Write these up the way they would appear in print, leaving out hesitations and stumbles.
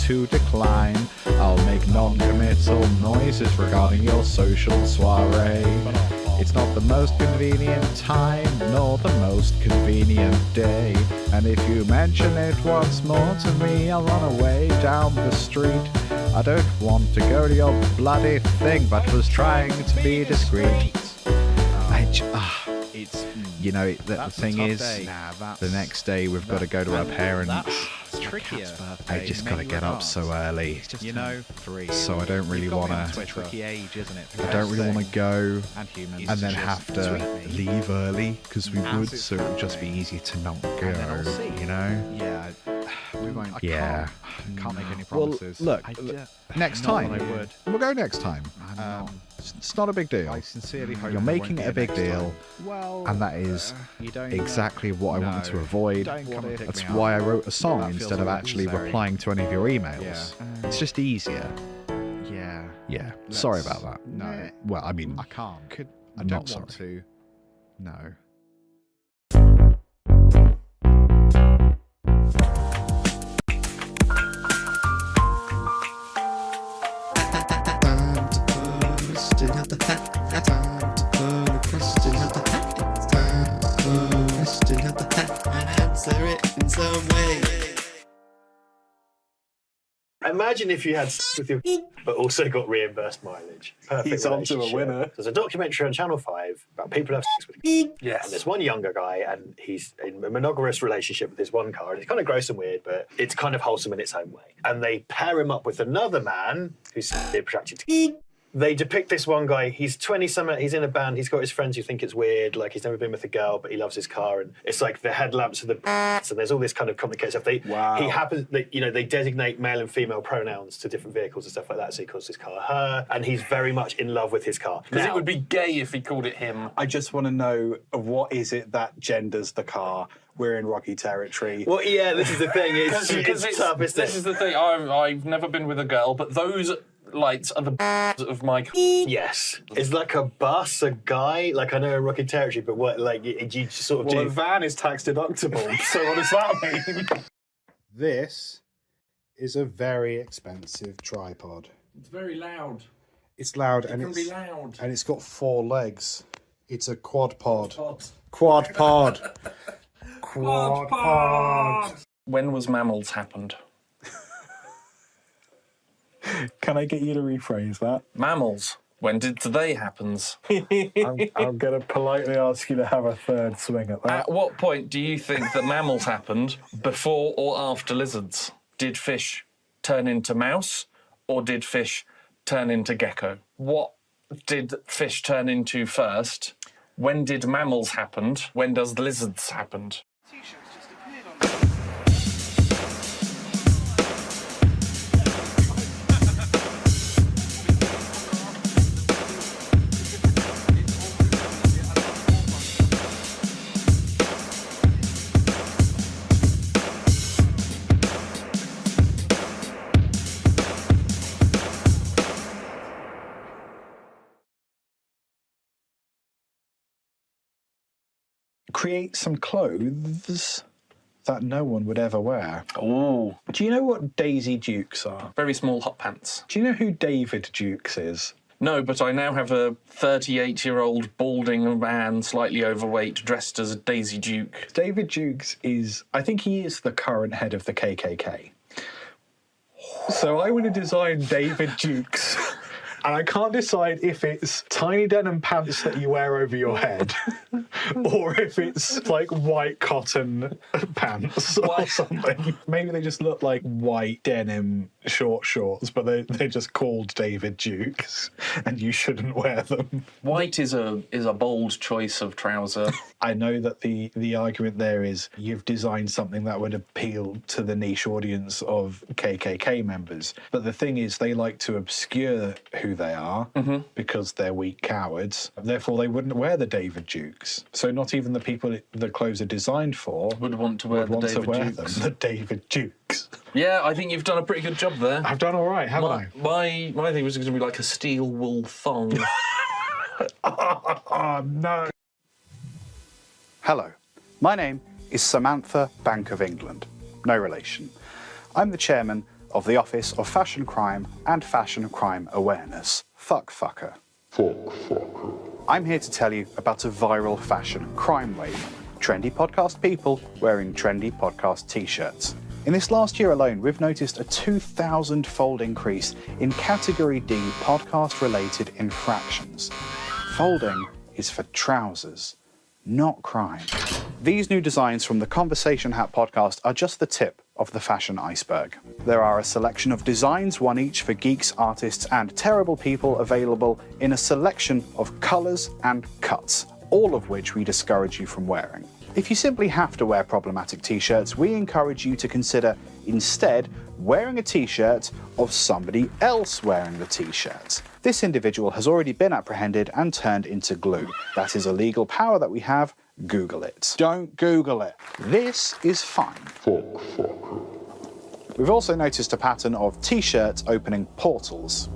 to decline. I'll make non-committal noises regarding your social soiree. It's not the most convenient time, nor the most convenient day. And if you mention it once more to me, I'll run away down the street. I don't want to go to your bloody thing, but was trying to be discreet. You know, the thing is, the next day we've got to go to our parents. It's trickier. I just got to get up so early. You know, 3. So I don't really want to. It's a tricky age, isn't it? I don't really want to go and and then have to leave early because we would, so it would just be easy to not go. You know? Yeah, we won't. Yeah. I can't make any Well, promises. look, next time. I would. We'll go next time. It's not a big deal. I sincerely hope You're there making won't it a be big next deal, time. Well, and that is you don't, exactly what I wanted to avoid. Don't come and pick That's me why I up. wrote a song That feels instead of actually unnecessary. replying to any of your emails. Yeah. It's just easier. Yeah. Yeah. Sorry about that. No. Well, I mean, I can't. I I'm don't not want to. No. Imagine if you had sex with your but also got reimbursed mileage. Perfect. He's on to a relationship. winner. There's a documentary on Channel 5 about people who have sex with And there's one younger guy, and he's in a monogamous relationship with this one car, and it's kind of gross and weird, but it's kind of wholesome in its own way. And they pair him up with another man who's attracted to They depict this one guy, he's 20-something, he's in a band, he's got his friends who think it's weird, like he's never been with a girl, but he loves his car, and it's like the headlamps are the and there's all this kind of complicated stuff. He happens, they designate male and female pronouns to different vehicles and stuff like that, so he calls his car her, and he's very much in love with his car. Because it would be gay if he called it him. I just want to know, what is it that genders the car? We're in rocky territory. Well, yeah, this is the thing. It's tough, isn't it? This is the thing. I've never been with a girl, but those lights are the of my car. Yes. It's like a bus, a guy. Like, I know a rocky territory, but what, like, you sort of Well, do... a van is tax deductible, so what does that mean? This is a very expensive tripod. It's very loud. It's loud It and can it's be loud. and it's got 4 legs. It's a quad pod. Pod. Quad pod. Quad pod. When was mammals happened? Can I get you to rephrase that? Mammals. When did they happens? I'm going to politely ask you to have a third swing at that. At what point do you think that mammals happened? Before or after lizards? Did fish turn into mouse, or did fish turn into gecko? What did fish turn into first? When did mammals happen? When does lizards happened? Create some clothes that no one would ever wear. Ooh. Do you know what Daisy Dukes are? Very small hot pants. Do you know who David Dukes is? No, but I now have a 38-year-old balding man, slightly overweight, dressed as a Daisy Duke. David Dukes is, I think he is the current head of the KKK. So I want to design David Dukes, and I can't decide if it's tiny denim pants that you wear over your head, or if it's like white cotton pants or something. Maybe they just look like white denim short shorts, but they're just called David Dukes, and you shouldn't wear them. White is a bold choice of trouser. I know that the argument there is you've designed something that would appeal to the niche audience of KKK members. But the thing is, they like to obscure who they are because they're weak cowards. Therefore, they wouldn't wear the David Dukes. So not even the people the clothes are designed for Would want to wear the David Dukes. The David Dukes. Yeah, I think you've done a pretty good job there. I've done all right, haven't I? My thing was going to be like a steel wool thong. Oh, no. Hello, my name is Samantha Bank of England. No relation. I'm the chairman of the Office of Fashion Crime and Fashion Crime Awareness. Fucker. I'm here to tell you about a viral fashion crime wave. Trendy podcast people wearing trendy podcast t-shirts. In this last year alone, we've noticed a 2,000-fold increase in Category D podcast-related infractions. Folding is for trousers, not crime. These new designs from the Conversation Hat podcast are just the tip of the fashion iceberg. There are a selection of designs, one each for geeks, artists, and terrible people, available in a selection of colours and cuts, all of which we discourage you from wearing. If you simply have to wear problematic t-shirts, we encourage you to consider instead wearing a t-shirt of somebody else wearing the t-shirt. This individual has already been apprehended and turned into glue. That is a legal power that we have. Google it. Don't Google it. This is fine. We've also noticed a pattern of t-shirts opening portals.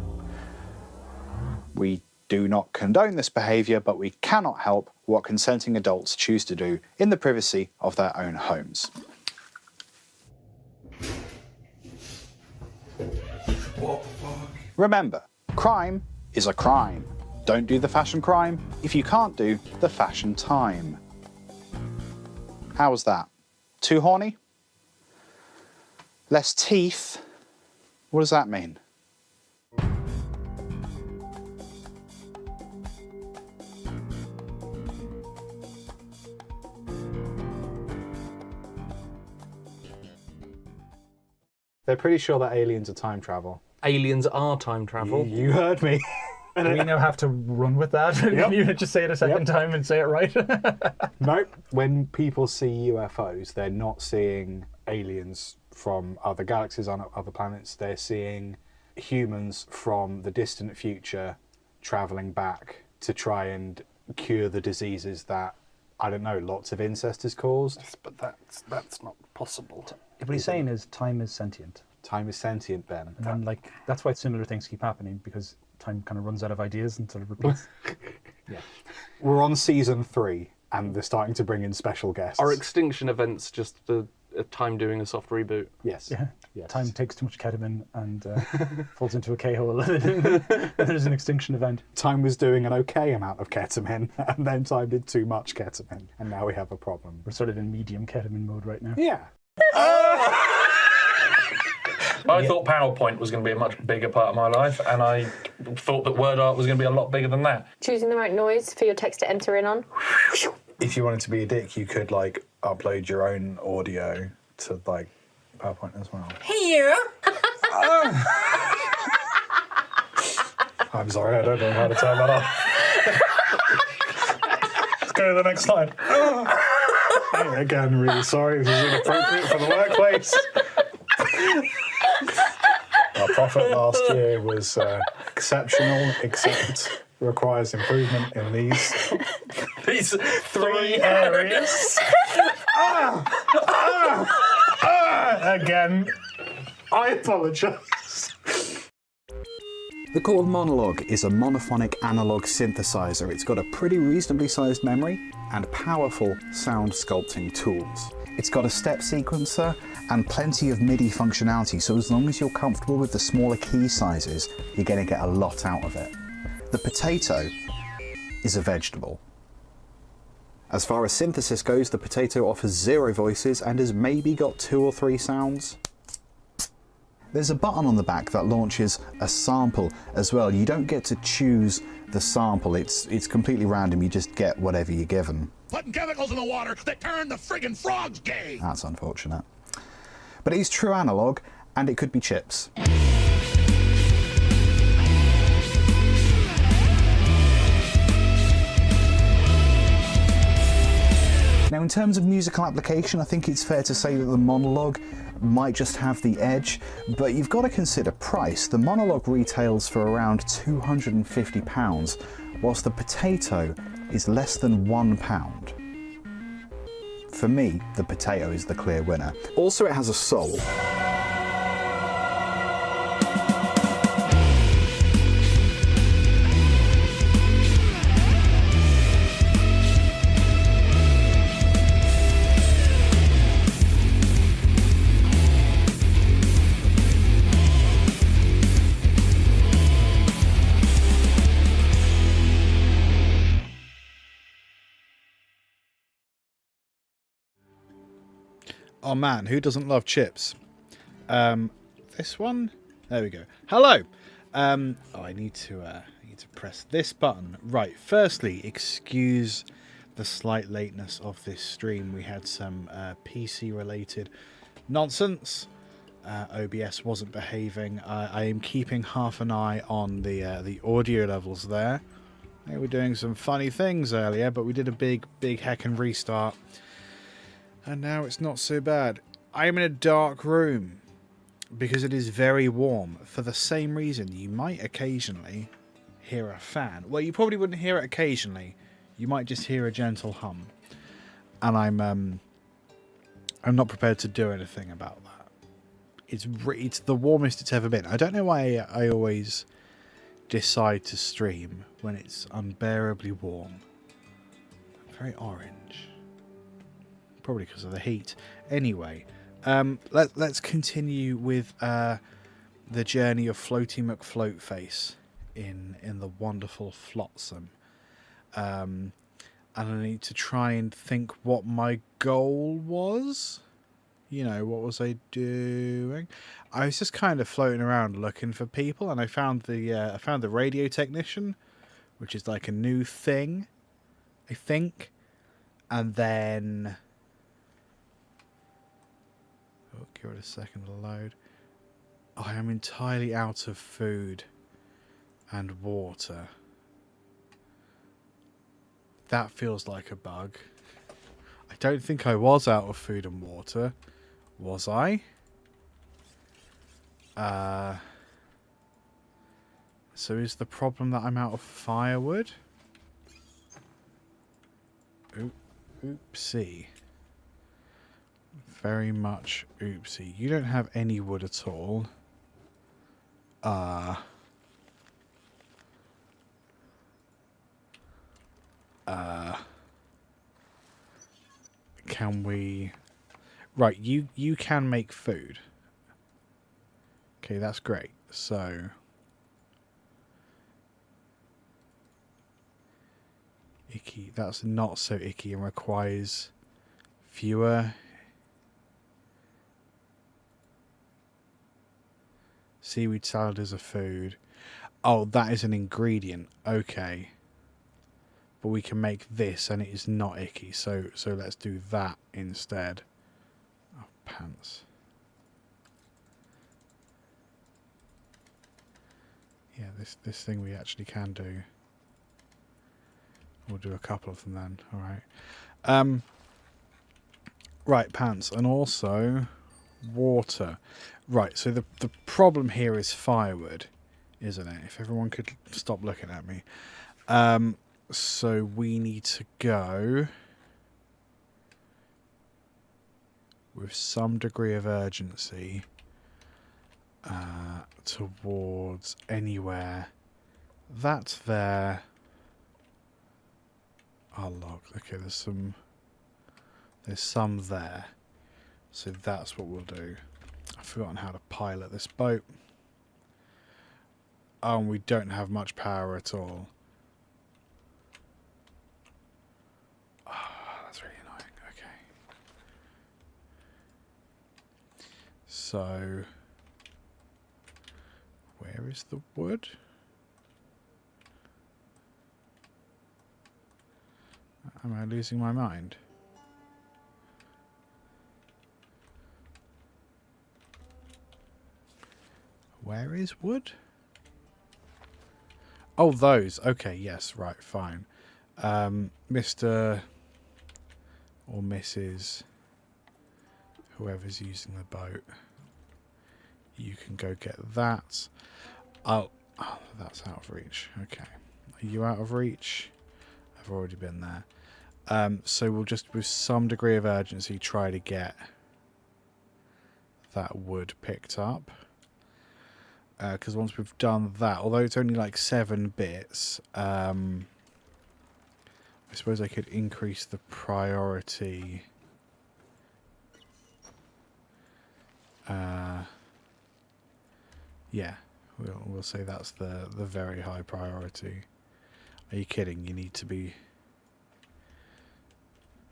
We do not condone this behaviour, but we cannot help what consenting adults choose to do in the privacy of their own homes. Remember, crime is a crime. Don't do the fashion crime if you can't do the fashion time. How was that? Too horny? Less teeth? What does that mean? They're pretty sure that aliens are time travel. Aliens are time travel. You heard me. Do we now have to run with that? Yep. You just say it a second time and say it right? Nope. When people see UFOs, they're not seeing aliens from other galaxies on other planets. They're seeing humans from the distant future traveling back to try and cure the diseases that, I don't know, lots of incest has caused. But that's not possible. What he's saying is time is sentient. Time is sentient, Ben. And then, like, that's why similar things keep happening, because time kind of runs out of ideas and sort of repeats. We're on season 3, and they're starting to bring in special guests. Are extinction events just a time doing a soft reboot? Yes. Yeah. Yes. Time takes too much ketamine and falls into a K-hole. And there's an extinction event. Time was doing an okay amount of ketamine, and then time did too much ketamine, and now we have a problem. We're sort of in medium ketamine mode right now. Yeah. I thought PowerPoint was going to be a much bigger part of my life, and I thought that word art was going to be a lot bigger than that. Choosing the right noise for your text to enter in on. If you wanted to be a dick, you could like upload your own audio to like PowerPoint as well. Here. I'm sorry, I don't know how to turn that off. Let's go to the next slide. Again, really sorry. This is inappropriate for the workplace. Our profit last year was exceptional, except requires improvement in these three areas. again. I apologise. The chord monologue is a monophonic analog synthesizer. It's got a pretty reasonably sized memory and powerful sound sculpting tools. It's got a step sequencer and plenty of MIDI functionality, so as long as you're comfortable with the smaller key sizes, you're going to get a lot out of it. The potato is a vegetable. As far as synthesis goes, the potato offers 0 voices and has maybe got 2 or 3 sounds. There's a button on the back that launches a sample as well. You don't get to choose the sample, it's completely random, you just get whatever you're given. Putting chemicals in the water that turn the friggin' frogs gay. That's unfortunate. But it is true analog, and it could be chips. Now, in terms of musical application, I think it's fair to say that the monologue might just have the edge, but you've got to consider price. The monologue retails for around £250, whilst the potato is less than £1. For me, the potato is the clear winner. Also, it has a soul. Oh man, who doesn't love chips? This one. There we go. Hello. I need to press this button. Right. Firstly, excuse the slight lateness of this stream. We had some PC-related nonsense. OBS wasn't behaving. I am keeping half an eye on the audio levels there. We were doing some funny things earlier, but we did a big heckin' restart. And now it's not so bad. I am in a dark room because it is very warm. For the same reason, you might occasionally hear a fan. Well, you probably wouldn't hear it occasionally. You might just hear a gentle hum. And I'm not prepared to do anything about that. It's the warmest it's ever been. I don't know why I always decide to stream when it's unbearably warm. Very orange. Probably because of the heat. Anyway, let's continue with the journey of Floaty McFloat-Face in the wonderful Flotsam. And I need to try and think what my goal was. You know, what was I doing? I was just kind of floating around looking for people, and I found the radio technician, which is like a new thing, I think. And then, oh, give it a second to load. I am entirely out of food and water. That feels like a bug. I don't think I was out of food and water. Was I? So is the problem that I'm out of firewood? Oopsie. Very much oopsie. You don't have any wood at all. Can we... Right, you can make food. Okay, that's great. So... Icky. That's not so icky and requires fewer... Seaweed salad is a food. Oh, that is an ingredient. Okay. But we can make this and it is not icky. So let's do that instead. Oh, pants. Yeah, this thing we actually can do. We'll do a couple of them then. All right. Right, pants. And also water. Right, so the problem here is firewood, isn't it? If everyone could stop looking at me. So we need to go with some degree of urgency towards anywhere. That's there. Oh, look. Okay, there's some there. So that's what we'll do. I've forgotten how to pilot this boat. Oh, and we don't have much power at all. Oh, that's really annoying. Okay. So, where is the wood? Am I losing my mind? Where is wood? Oh, those. Okay, yes, right, fine. Mr. or Mrs. whoever's using the boat, you can go get that. Oh, that's out of reach. Okay. Are you out of reach? I've already been there. So we'll just, with some degree of urgency, try to get that wood picked up. Because once we've done that, although it's only like 7 bits, I suppose I could increase the priority. Yeah, we'll say that's the very high priority. Are you kidding? You need to be...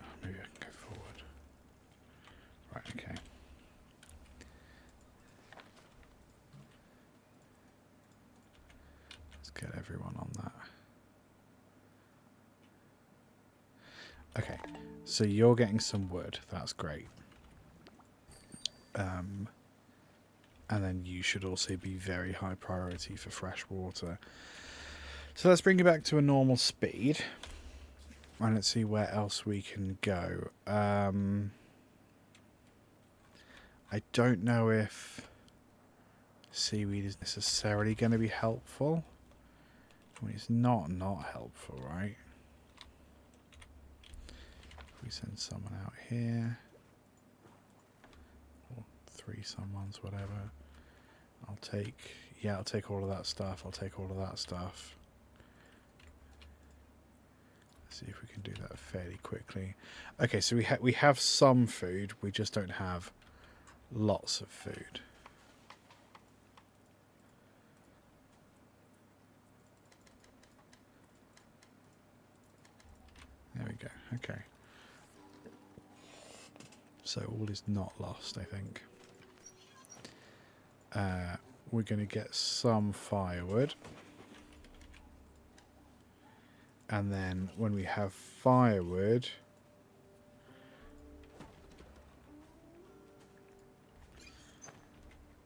Oh, maybe I can go forward. Right, Okay. Let's get everyone on that. Okay, so you're getting some wood. That's great. And then you should also be very high priority for fresh water. So let's bring you back to a normal speed. And let's see where else we can go. I don't know if seaweed is necessarily going to be helpful. I mean, it's not helpful, right? If we send someone out here, or 3 someones, whatever. I'll take all of that stuff. I'll take all of that stuff. Let's see if we can do that fairly quickly. Okay, so we have some food. We just don't have lots of food. There we go. Okay. So all is not lost, I think. We're going to get some firewood. And then when we have firewood,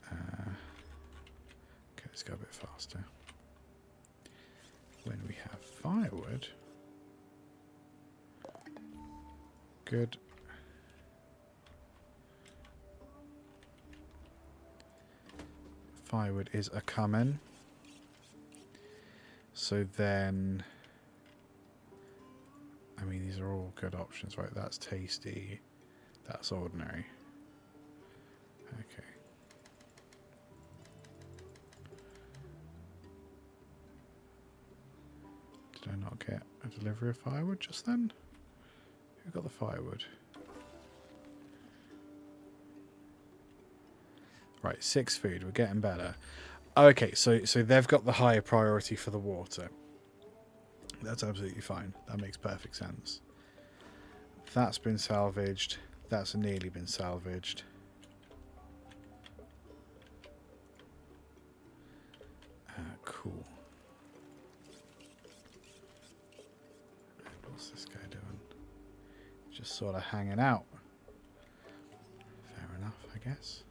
okay, let's go a bit faster. When we have firewood, good. Firewood is a coming. So then, I mean, these are all good options, right? That's tasty. That's ordinary. Okay. Did I not get a delivery of firewood just then? Who got the firewood? Right, 6 food. We're getting better. Okay, so they've got the higher priority for the water. That's absolutely fine. That makes perfect sense. That's been salvaged. That's nearly been salvaged. Cool. What's this guy doing? Just sort of hanging out. Fair enough, I guess.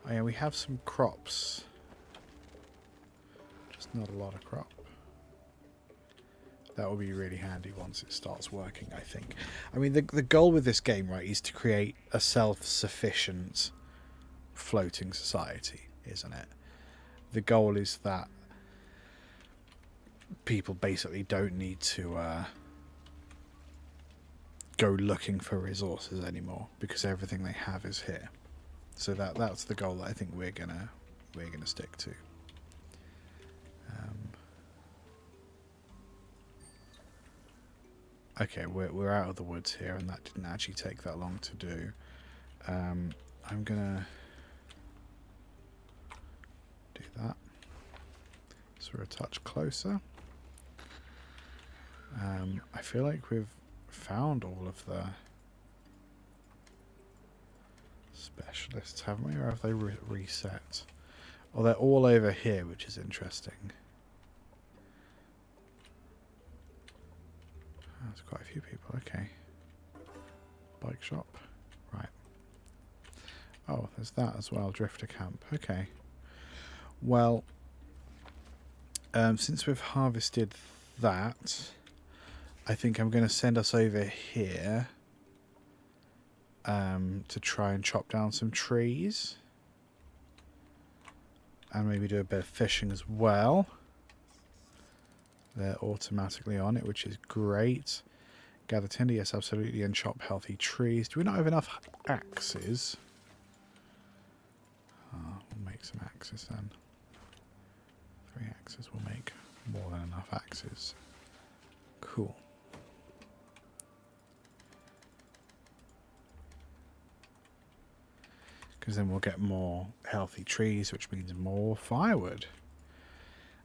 Oh yeah, we have some crops. Just not a lot of crop. That will be really handy once it starts working, I think. I mean, the goal with this game, right, is to create a self-sufficient floating society, isn't it? The goal is that people basically don't need to go looking for resources anymore because everything they have is here. So that's the goal that I think we're gonna stick to. Okay, we're out of the woods here, and that didn't actually take that long to do. I'm gonna do that. So we're a touch closer. I feel like we've found all of the specialists, haven't we? Or have they reset? Well, they're all over here, which is interesting. Oh, there's quite a few people. Okay. Bike shop. Right. Oh, there's that as well. Drifter camp. Okay. Well, since we've harvested that, I think I'm going to send us over here to try and chop down some trees. And maybe do a bit of fishing as well. They're automatically on it, which is great. Gather tinder, yes, absolutely, and chop healthy trees. Do we not have enough axes? We'll make some axes then. 3 axes will make more than enough axes. Cool. Because then we'll get more healthy trees, which means more firewood.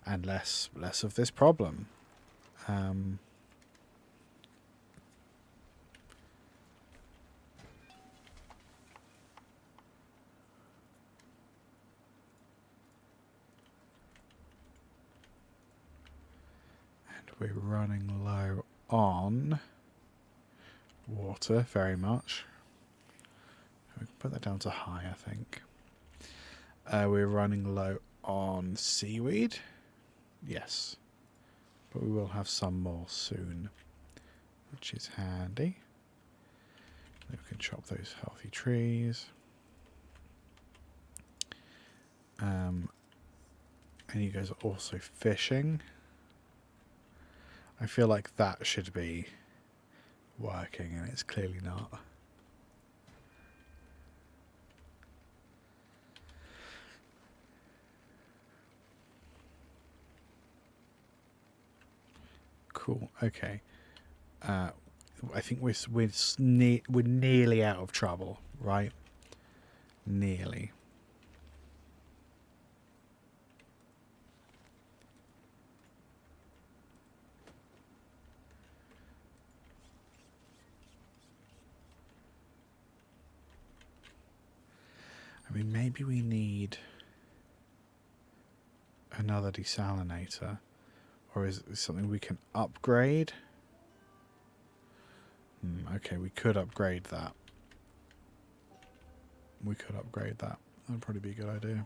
And less of this problem. And we're running low on water, very much. We can put that down to high, I think. We're running low on seaweed. Yes. But we will have some more soon, which is handy. We can chop those healthy trees. And you guys are also fishing. I feel like that should be working, and it's clearly not. Cool. Okay. I think we're nearly out of trouble, right? Nearly. I mean, maybe we need another desalinator, or is it something we can upgrade? Okay, we could upgrade that. That'd probably be a good idea.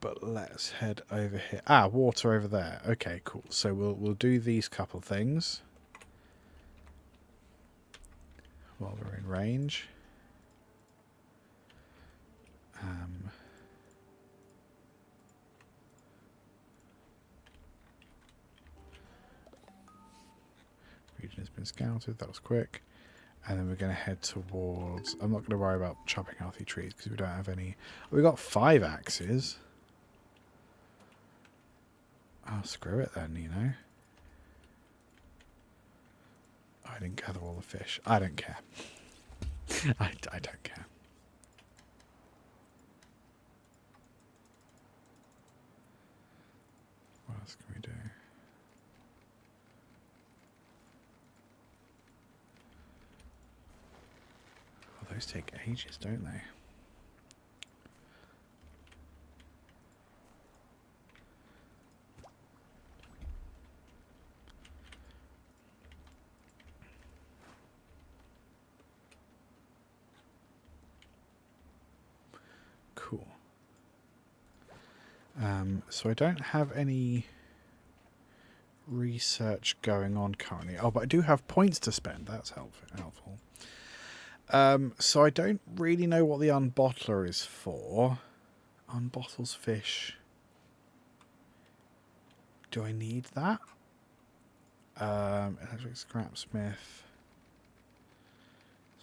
But let's head over here. Ah, water over there. Okay, cool. So we'll do these couple things while we're in range. Region has been scouted. That was quick. And then we're going to head towards... I'm not going to worry about chopping healthy trees because we don't have any... We've got 5 axes. Oh, screw it then, you know. I didn't gather all the fish. I don't care. I don't care. What else can we do? Oh, those take ages, don't they? Cool. So I don't have any research going on currently. Oh, but I do have points to spend. That's helpful. So I don't really know what the unbottler is for. Unbottles fish. Do I need that? Electric scrapsmith.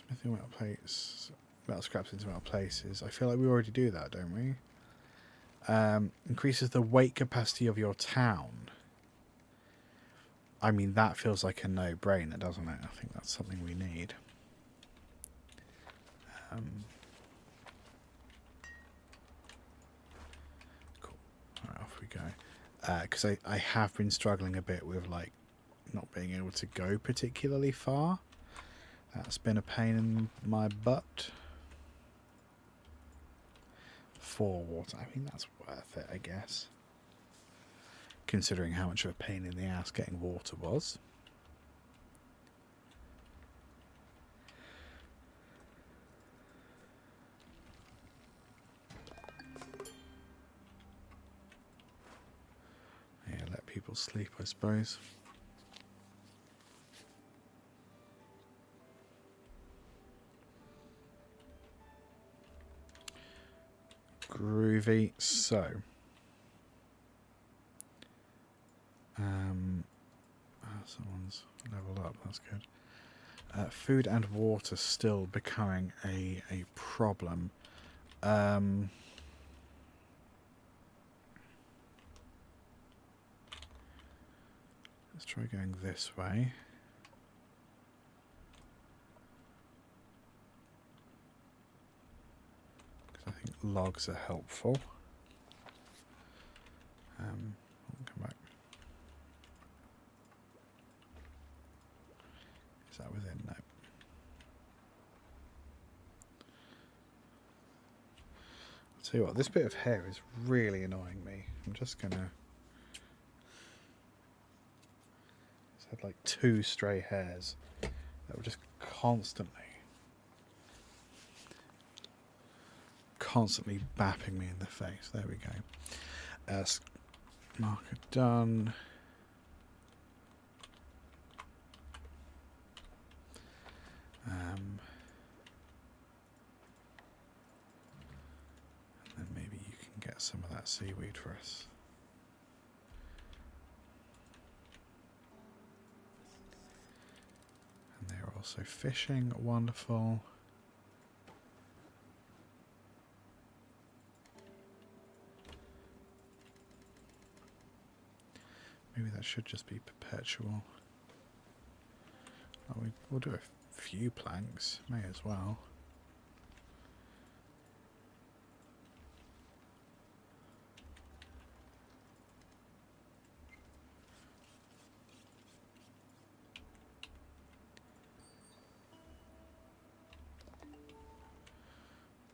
Smithing metal plates. Metal scraps into metal places. I feel like we already do that, don't we? Increases the weight capacity of your town. I mean, that feels like a no-brainer, doesn't it? I think that's something we need. Cool. Alright, off we go. Because I have been struggling a bit with, like, not being able to go particularly far. That's been a pain in my butt. 4 water. I mean, that's worth it, I guess. Considering how much of a pain in the ass getting water was. Yeah, let people sleep, I suppose. Groovy. So, someone's leveled up. That's good. Food and water still becoming a problem. Let's try going this way. I think logs are helpful. I'll come back. Is that within? No. I'll tell you what, this bit of hair is really annoying me. I'm just gonna had like 2 stray hairs that were just constantly bapping me in the face. There we go. Marker done. And then maybe you can get some of that seaweed for us. And they're also fishing. Wonderful. Maybe that should just be perpetual. Oh, we'll do a few planks, may as well.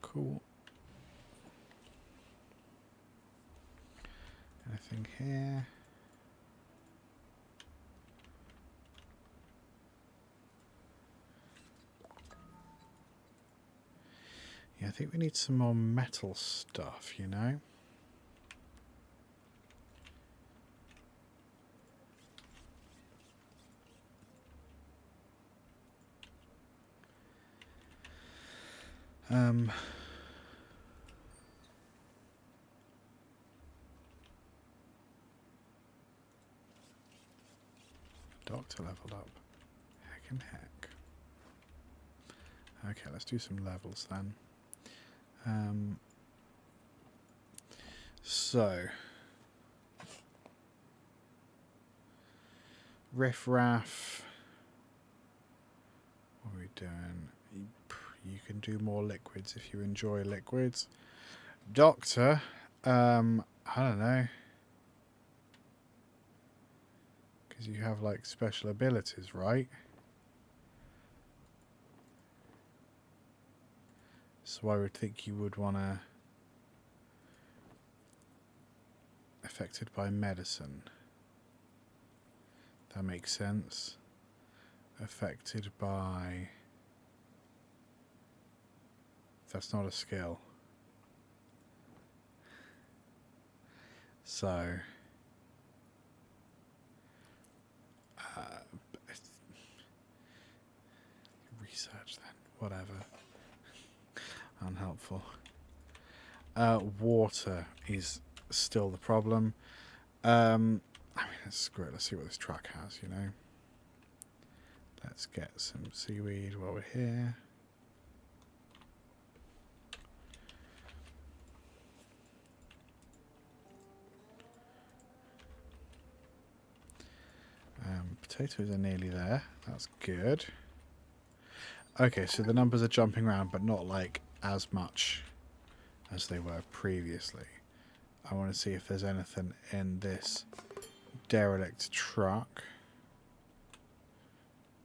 Cool. Anything here? Yeah, I think we need some more metal stuff, you know? Doctor leveled up. Heck and heck. Okay, let's do some levels then. So riff raff. What are we doing? You can do more liquids if you enjoy liquids. Doctor, I don't know. Because you have like special abilities, right? So I would think you would want to... Affected by medicine. That makes sense. Affected by... That's not a skill. So... research then. Whatever. Unhelpful. Water is still the problem. I mean, screw it. Let's see what this truck has, you know. Let's get some seaweed while we're here. Potatoes are nearly there. That's good. Okay, so the numbers are jumping around, but not like as much as they were previously. I want to see if there's anything in this derelict truck.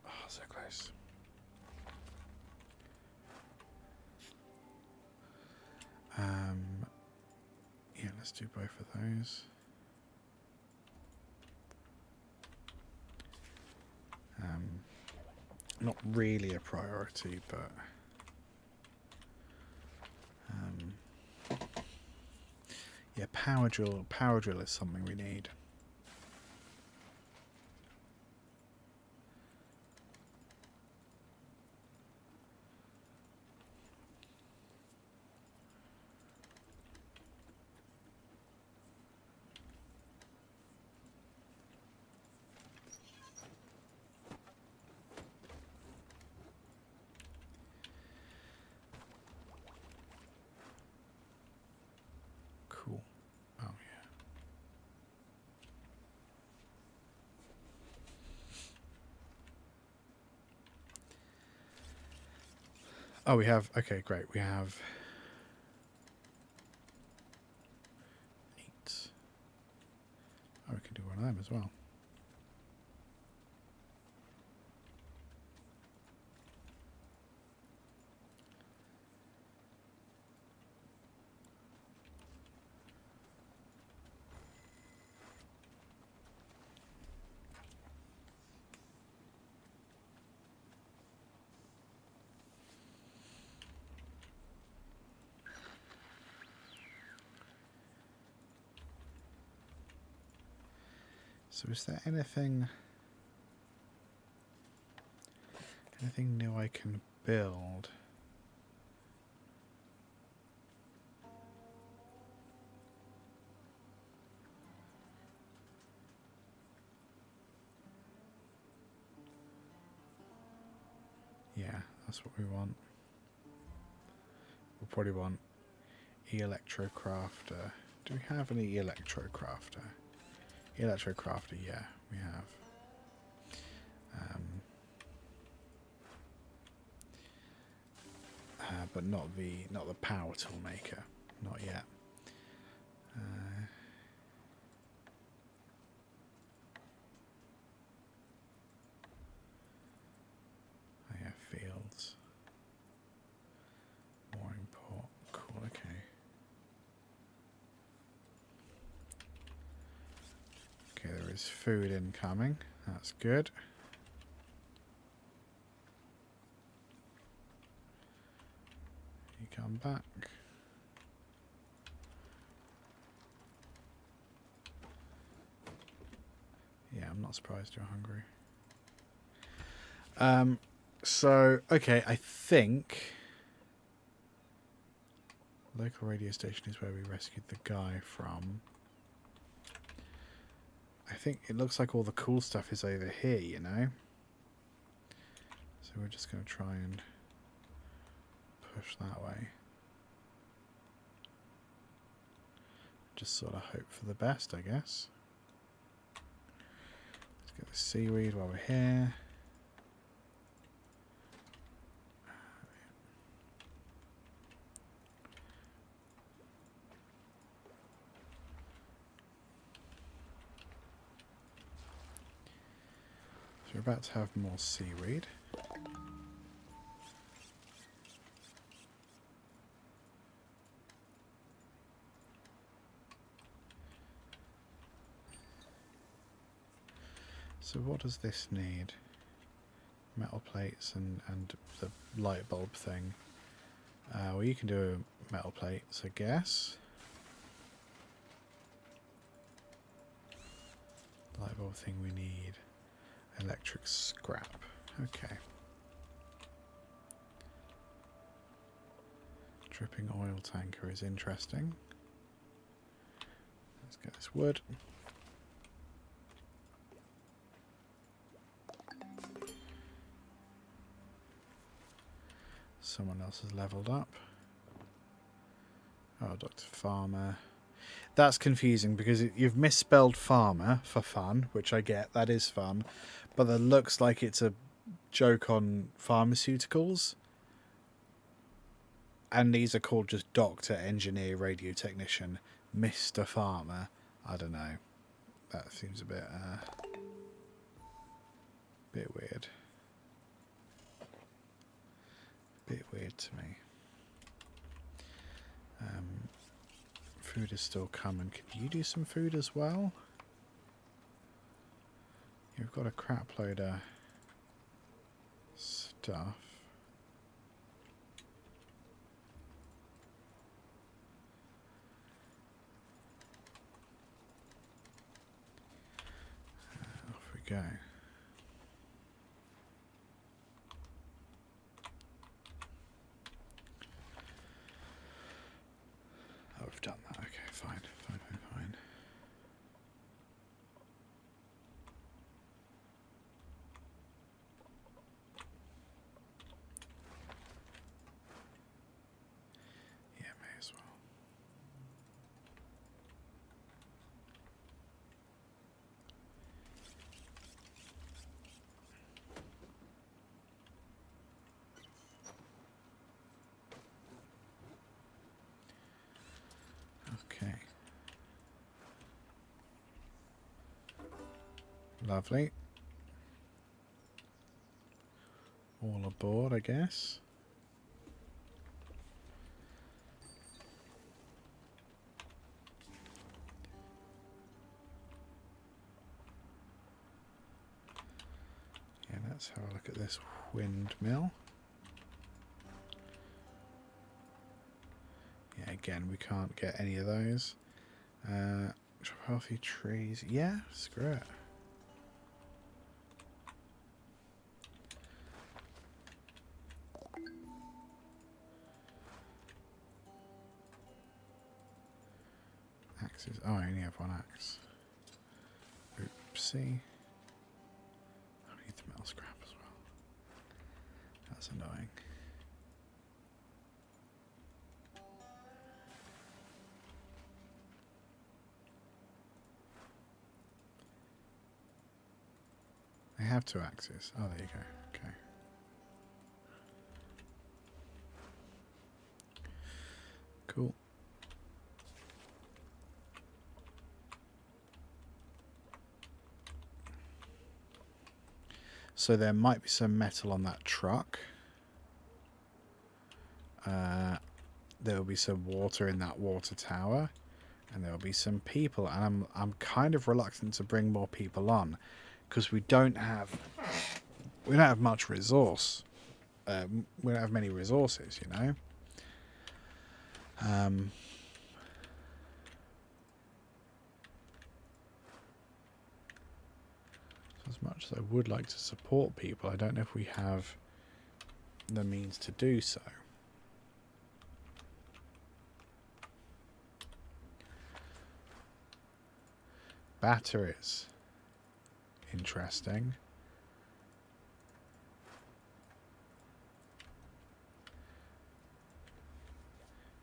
Oh, so close. Yeah, let's do both of those. Not really a priority, but yeah, power drill is something we need. Cool. Oh yeah. Oh, we have, okay, great. We have 8. Oh, we can do one of them as well. So is there anything new I can build? Yeah, that's what we want. We'll probably want E-Electrocrafter. Do we have any E-Electrocrafter? E-Electrocrafter, yeah, we have. But not the power tool maker, not yet. Oh yeah, fields. Mooring port, cool, okay. Okay, there is food incoming, that's good. You come back. Yeah, I'm not surprised you're hungry. So, okay, I think local radio station is where we rescued the guy from. I think it looks like all the cool stuff is over here, you know? So we're just going to try and push that way. Just sort of hope for the best, I guess. Let's get the seaweed while we're here. So we're about to have more seaweed. So what does this need? Metal plates and the light bulb thing. Well, you can do metal plates, I guess. Light bulb thing we need. Electric scrap. Okay. Dripping oil tanker is interesting. Let's get this wood. Someone else has leveled up. Oh, Dr. Farmer. That's confusing because you've misspelled farmer for fun, which I get, that is fun, but that looks like it's a joke on pharmaceuticals. And these are called just Doctor, Engineer, Radio Technician, Mr. Farmer. I don't know. That seems a bit weird. Bit weird to me. Food is still coming. Can you do some food as well? You've got a crap load of stuff. Off we go. Oh, we've done that. Okay, fine. Yeah, may as well. Okay. Lovely. All aboard, I guess. Yeah, let's have a look at this windmill. Yeah, again, we can't get any of those. Healthy trees. Yeah, screw it. axes? Oh, I only have one axe. Oopsie. I need the metal scrap as well. That's annoying. I have 2 axes. Oh, there you go. Okay. Cool. So there might be some metal on that truck. There will be some water in that water tower, and there will be some people. And I'm kind of reluctant to bring more people on because we don't have much resource. We don't have many resources, you know. As much as I would like to support people, I don't know if we have the means to do so. Batteries. Interesting.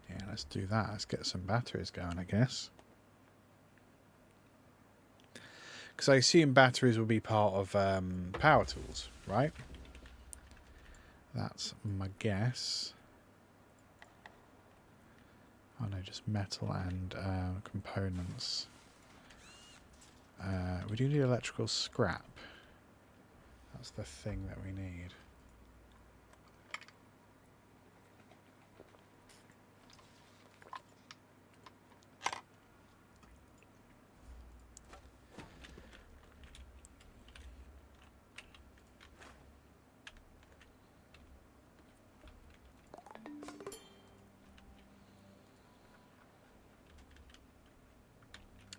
Yeah, let's do that. Let's get some batteries going, I guess. Because I assume batteries will be part of power tools, right? That's my guess. Oh no, just metal and components. We do need electrical scrap. That's the thing that we need.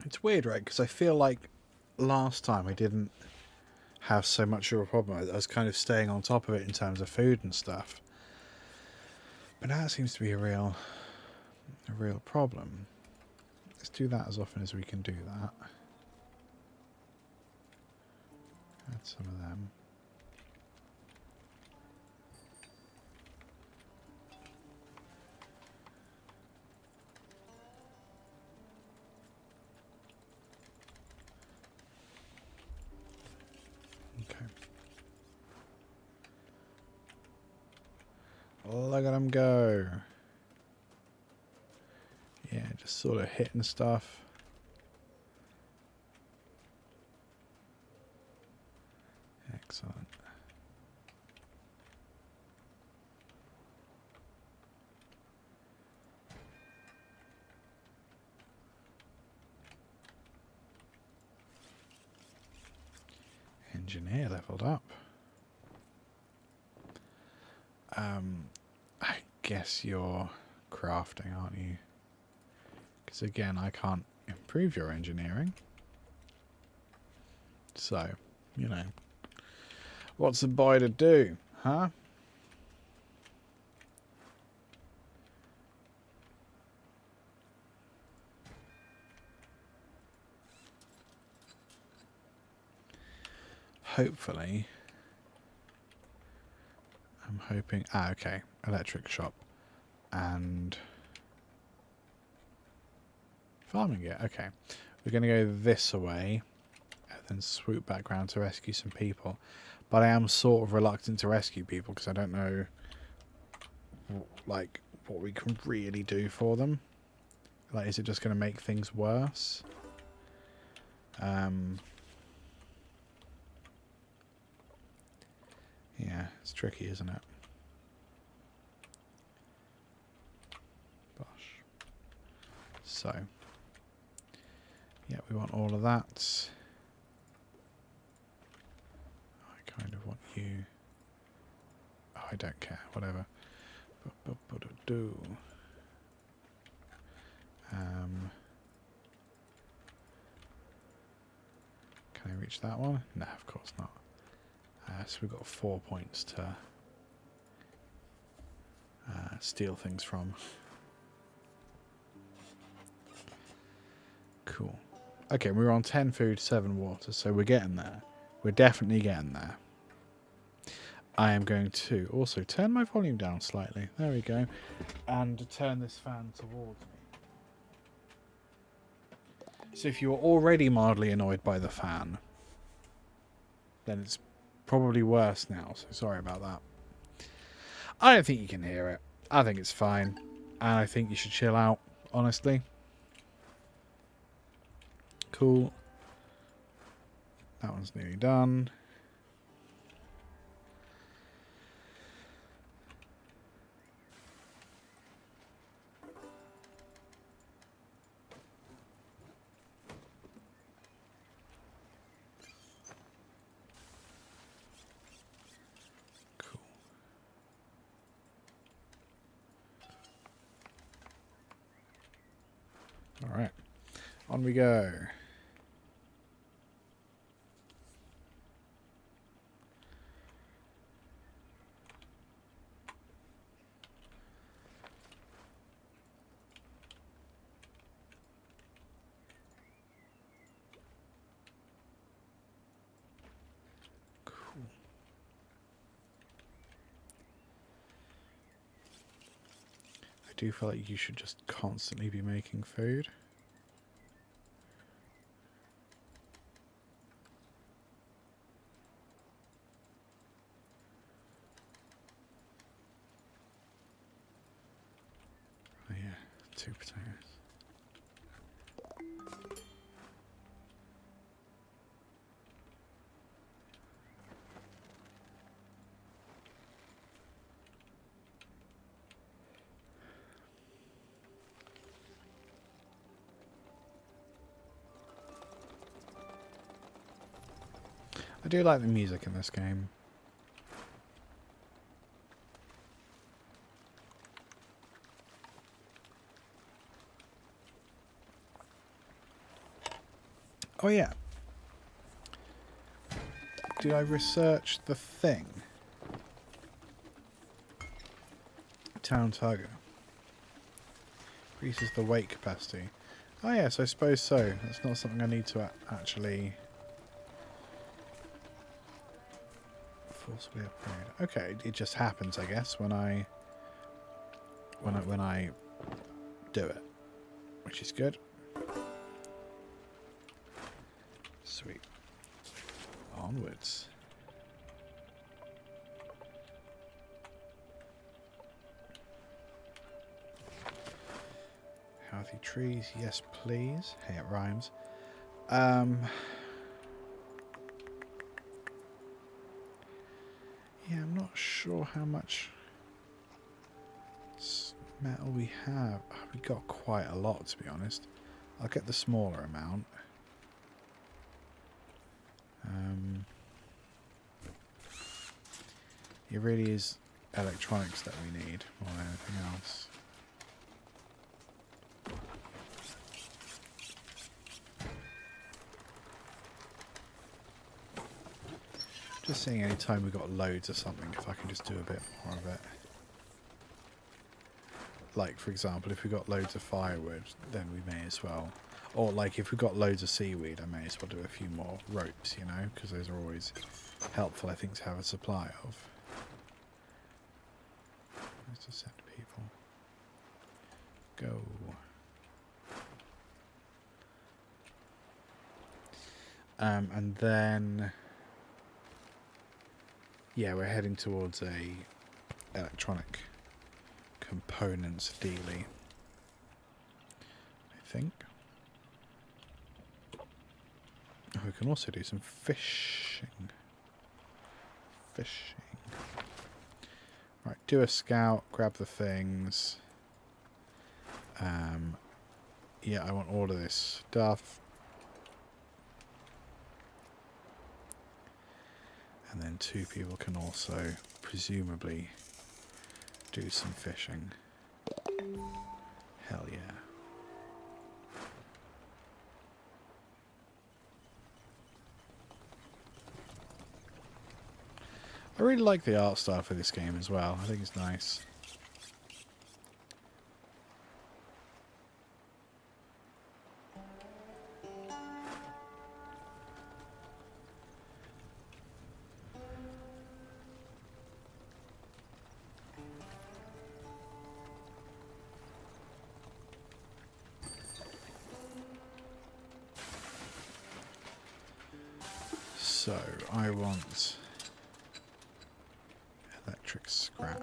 It's weird, right? Because I feel like last time I didn't have so much of a problem. I was kind of staying on top of it in terms of food and stuff. But now it seems to be a real problem. Let's do that as often as we can do that. Add some of them. Look at him go. Yeah, just sort of hitting stuff. Excellent. Engineer leveled up. I guess you're crafting, aren't you? Because again, I can't improve your engineering. So, you know, what's a boy to do, huh? Hopefully. I'm hoping... Ah, okay. Electric shop. And... farming it. Okay. We're going to go this way. And then swoop back round to rescue some people. But I am sort of reluctant to rescue people because I don't know... like, what we can really do for them. Like, is it just going to make things worse? Yeah, it's tricky, isn't it? Gosh. So, yeah, we want all of that. I kind of want you. Oh, I don't care. Whatever. Do. Can I reach that one? No, of course not. So we've got 4 points to steal things from. Cool. Okay, we're on 10 food, 7 water, so we're getting there. We're definitely getting there. I am going to also turn my volume down slightly. There we go. And turn this fan towards me. So if you're already mildly annoyed by the fan, then it's probably worse now, so sorry about that. I don't think you can hear it. I think it's fine. And I think you should chill out, honestly. Cool. That one's nearly done. Cool. All right. On we go. I do feel like you should just constantly be making food. Oh yeah, 2 potatoes. I do like the music in this game. Oh yeah. Did I research the thing? Town Tugger. Increases the weight capacity. Oh yes, I suppose so. That's not something I need to actually forcibly upgrade. Okay, it just happens, I guess, when I do it, which is good. Sweet. Onwards. Healthy trees, yes please. Hey, it rhymes. Yeah, I'm not sure how much metal we have. We got quite a lot, to be honest. I'll get the smaller amount. It really is electronics that we need more than anything else. Just seeing any time we've got loads of something, if I can just do a bit more of it. Like, for example, if we've got loads of firewood, then we may as well. Or, like, if we've got loads of seaweed, I may as well do a few more ropes, you know? Because those are always helpful, I think, to have a supply of. Let's just send people. Go. And then... yeah, we're heading towards a electronic components dealy, I think. Oh, we can also do some fishing. Right, do a scout, grab the things. Yeah, I want all of this stuff. And then 2 people can also, presumably, do some fishing. Hell yeah. I really like the art style for this game as well. I think it's nice. So I want electric scrap.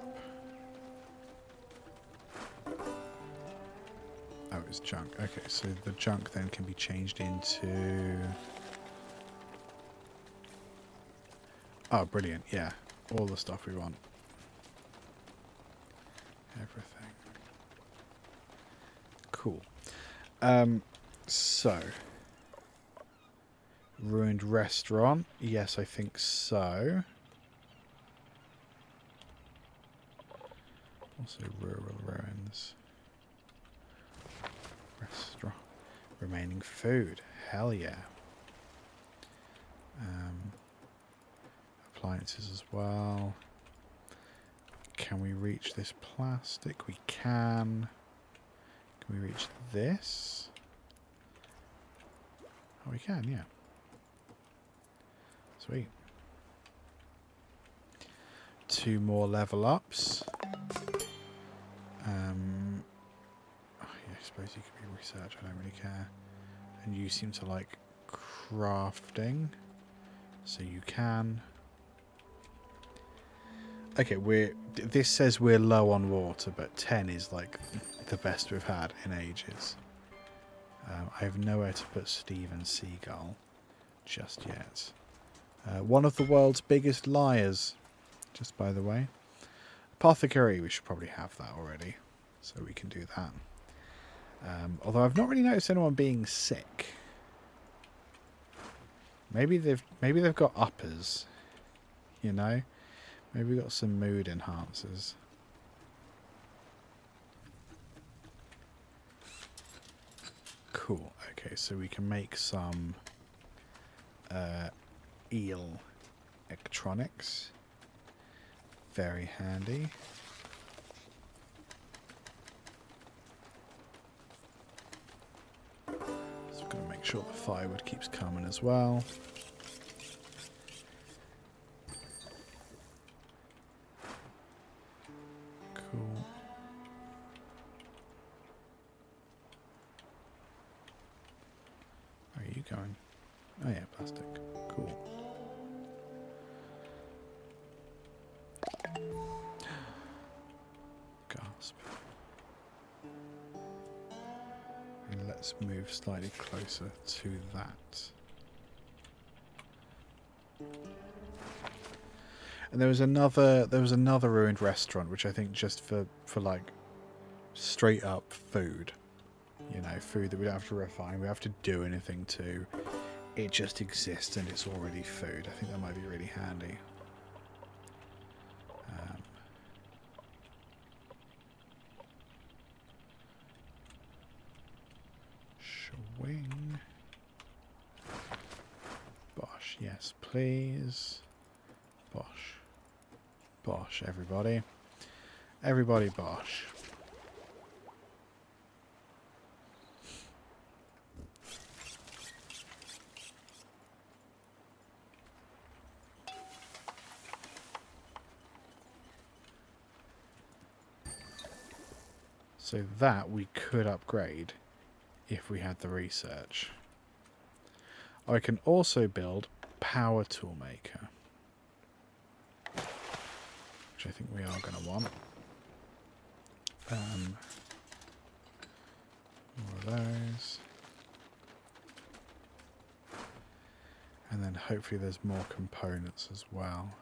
Oh, it's junk. Okay, so the junk then can be changed into... Oh, brilliant. Yeah, all the stuff we want. Everything. Cool. So... Ruined restaurant. Yes, I think so. Also rural ruins. Restaurant. Remaining food. Hell yeah. Appliances as well. Can we reach this plastic? We can. Can we reach this? Oh, we can, yeah. Sweet. 2 more level ups. I suppose you could be research, I don't really care. And you seem to like crafting, so you can. Okay, this says we're low on water, but 10 is like the best we've had in ages. I have nowhere to put Steven Seagull just yet. One of the world's biggest liars, just by the way. Apothecary, we should probably have that already, so we can do that. Although I've not really noticed anyone being sick. Maybe they've got uppers, you know. Maybe we've got some mood enhancers. Cool. Okay, so we can make some eel electronics. Very handy. So we're going to make sure the firewood keeps coming as well. Cool. Where are you going? Oh yeah, plastic. Cool. Gasp. And let's move slightly closer to that. And there was another ruined restaurant, which I think just for like straight up food, you know, food that we don't have to refine, we have to do anything to. It just exists and it's already food. I think that might be really handy. Swing. Bosh, yes, please. Bosh. Bosh, everybody. Everybody bosh. So that we could upgrade if we had the research. I can also build power tool maker, which I think we are going to want. More of those. And then hopefully there's more components as well.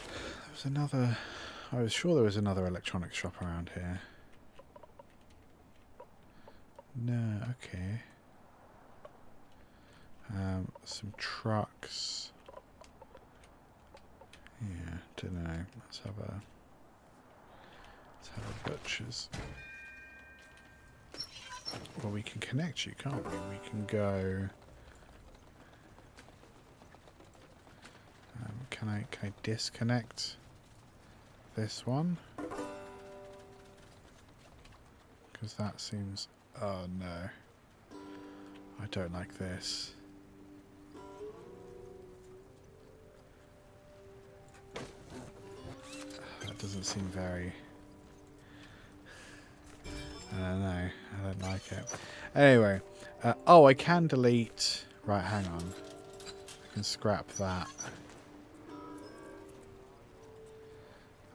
There was another... I was sure there was another electronics shop around here. No, okay. Some trucks. Yeah, don't know. Let's have a butcher's. Well, we can connect you, can't we? We can go. Can I disconnect this one? Because that seems... Oh no. I don't like this. That doesn't seem very... I don't know. I don't like it. Anyway. Oh, I can delete... Right, hang on. I can scrap that.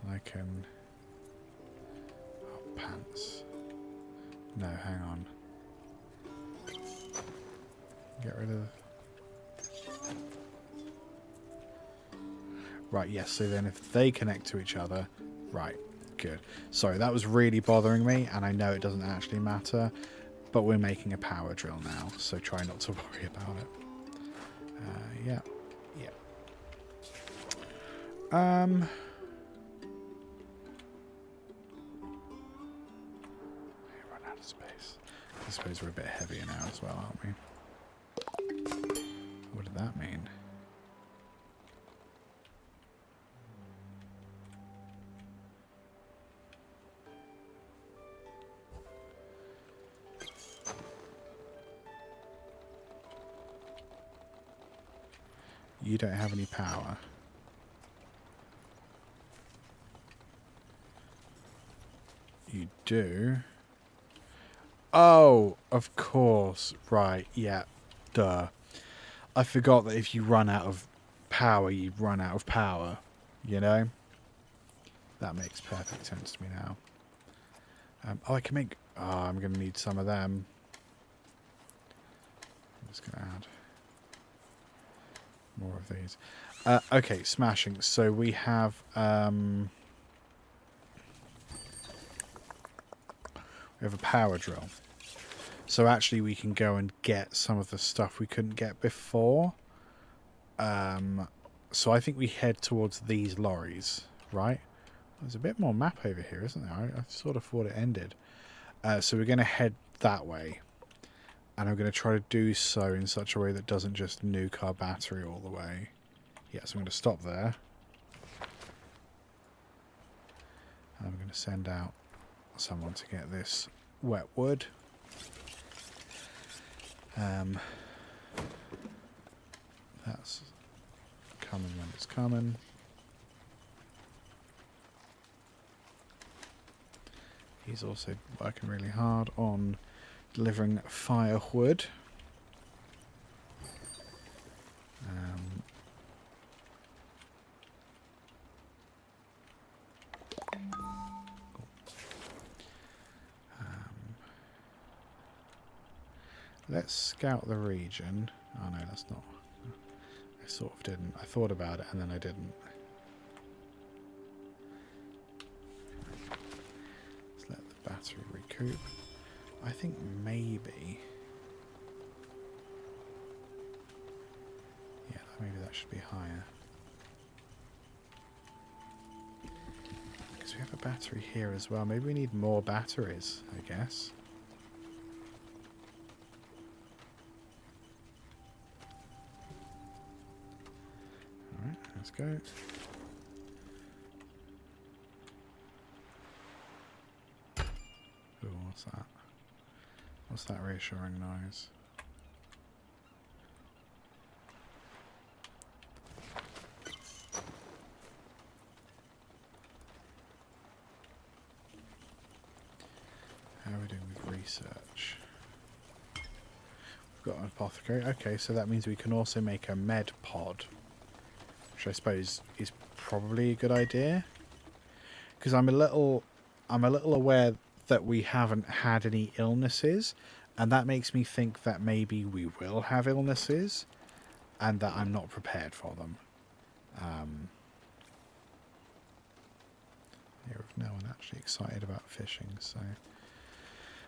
I can... Oh, pants. No, hang on. Get rid of... Right, yes, so then if they connect to each other... Right, good. Sorry, that was really bothering me, and I know it doesn't actually matter, but we're making a power drill now, so try not to worry about it. Yeah. Yeah. Run out of space. I suppose we're a bit heavier now as well, aren't we? What did that mean? You don't have any power. You do. Oh, of course. Right, yeah. Duh. I forgot that if you run out of power, you run out of power. You know? That makes perfect sense to me now. Oh, I can make... Oh, I'm going to need some of them. I'm just going to add more of these. Okay, smashing. So we have... we have a power drill. So actually we can go and get some of the stuff we couldn't get before. So I think we head towards these lorries, right? There's a bit more map over here, isn't there? I sort of thought it ended. So we're going to head that way. And I'm going to try to do so in such a way that doesn't just nuke our battery all the way. Yeah, so I'm going to stop there. And I'm going to send out someone to get this wet wood. That's coming when it's coming. He's also working really hard on delivering firewood. Let's scout the region. Oh no, that's not. I sort of didn't. I thought about it and then I didn't. Let's let the battery recoup. I think maybe... Yeah, maybe that should be higher. Because we have a battery here as well. Maybe we need more batteries, I guess. Alright, let's go. Ooh, what's that? What's that reassuring noise? How are we doing with research? We've got an apothecary. Okay, so that means we can also make a med pod, which I suppose is probably a good idea. Because I'm a little aware that we haven't had any illnesses, and that makes me think that maybe we will have illnesses and that I'm not prepared for them. Here we've no one actually excited about fishing, so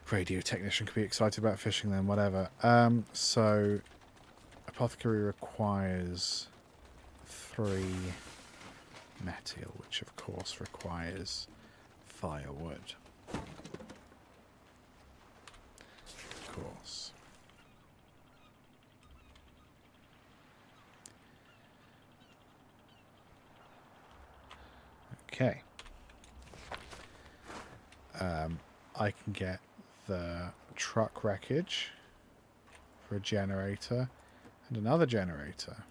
radio technician could be excited about fishing then, whatever. So apothecary requires 3 metal, which of course requires firewood. Course. Okay. I can get the truck wreckage for a generator and another generator.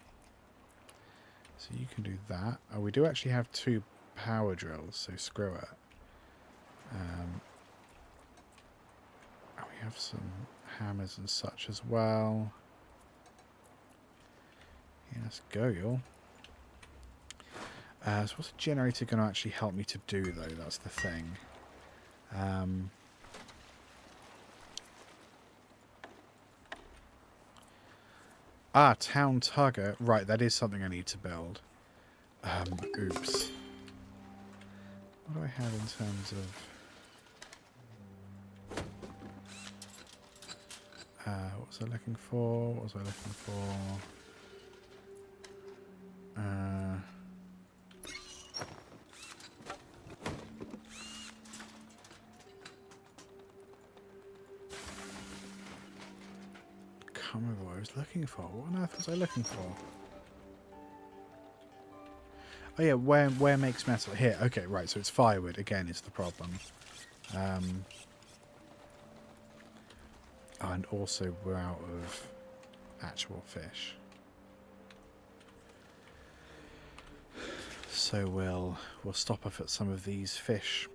So you can do that. Oh, we do actually have 2 power drills, so screw it. have some hammers and such as well. Yeah, let's go, y'all. So what's a generator going to actually help me to do, though? That's the thing. Town tugger. Right, that is something I need to build. Oops. What do I have in terms of... what was I looking for? What was I looking for? Can't remember what I was looking for. What on earth was I looking for? Oh yeah, where makes metal? Here. Okay, right. So it's firewood again. Is the problem? And also we're out of actual fish. So we'll stop off at some of these fish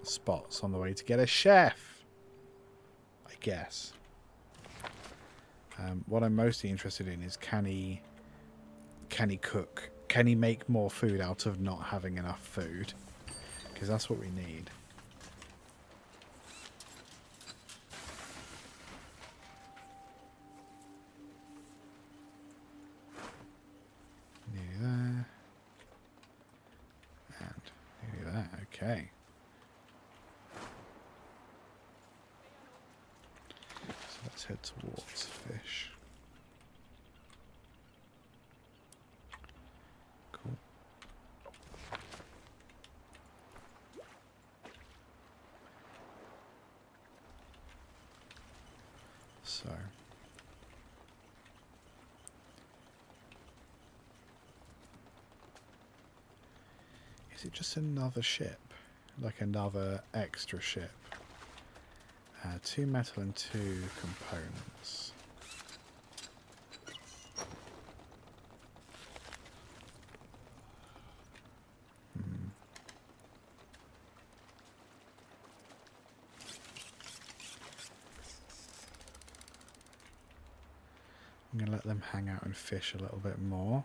spots on the way to get a chef, I guess. What I'm mostly interested in is can he cook? Can he make more food out of not having enough food? Because that's what we need. Nearly there. And nearly there. Okay. So let's head towards fish. Cool. So is it just another ship? Like another extra ship? 2 metal and 2 components. I'm going to let them hang out and fish a little bit more.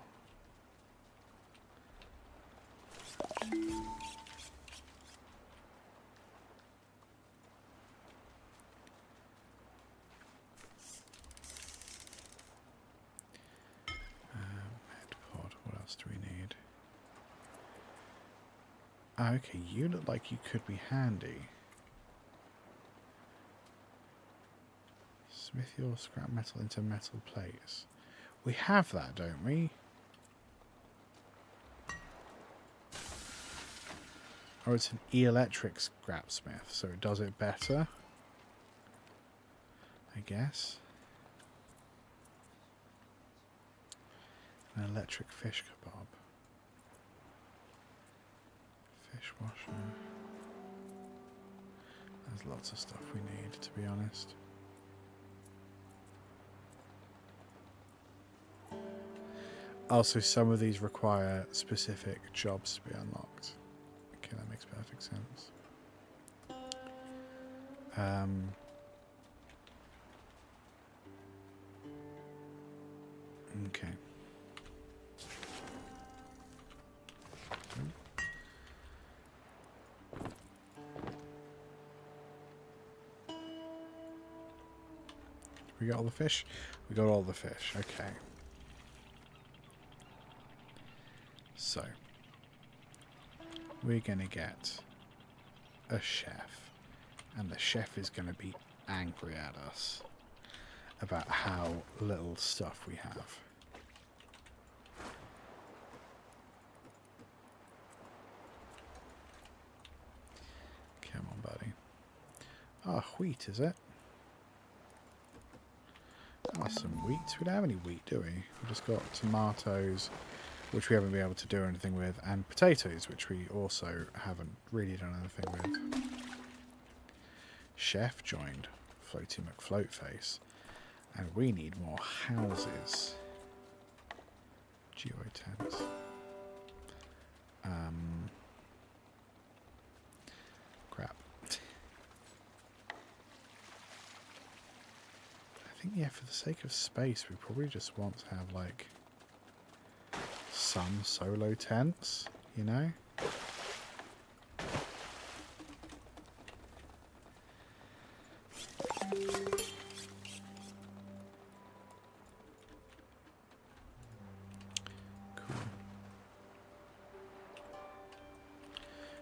Headpod, what else do we need? Ah, okay, you look like you could be handy. Smith your scrap metal into metal plates. We have that, don't we? Or it's an electric scrapsmith, so it does it better, I guess. An electric fish kebab. Fish washer. There's lots of stuff we need, to be honest. Also, some of these require specific jobs to be unlocked. Okay, that makes perfect sense. Okay. We got all the fish? We got all the fish, okay. So, we're going to get a chef, and the chef is going to be angry at us about how little stuff we have. Come on, buddy. Ah, wheat, is it? Ah, some wheat. We don't have any wheat, do we? We've just got tomatoes, which we haven't been able to do anything with, and potatoes, which we also haven't really done anything with. Chef joined Floaty McFloat-Face, and we need more houses. Geotents. Crap. yeah, for the sake of space, we probably just want to have, like, some solo tents, you know?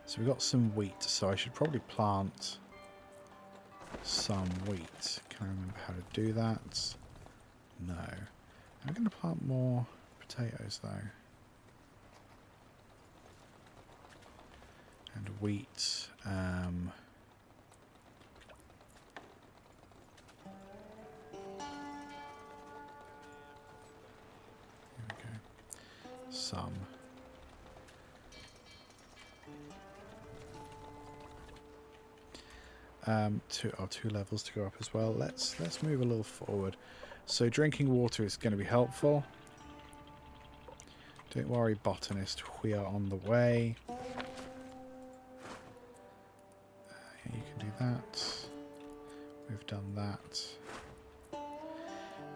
So we got some wheat, so I should probably plant some wheat. Can I remember how to do that? No. I'm going to plant more potatoes though. And wheat. Here we go. Some. Two levels to go up as well. Let's move a little forward. So drinking water is going to be helpful. Don't worry, botanist. We are on the way. Yeah, you can do that. We've done that.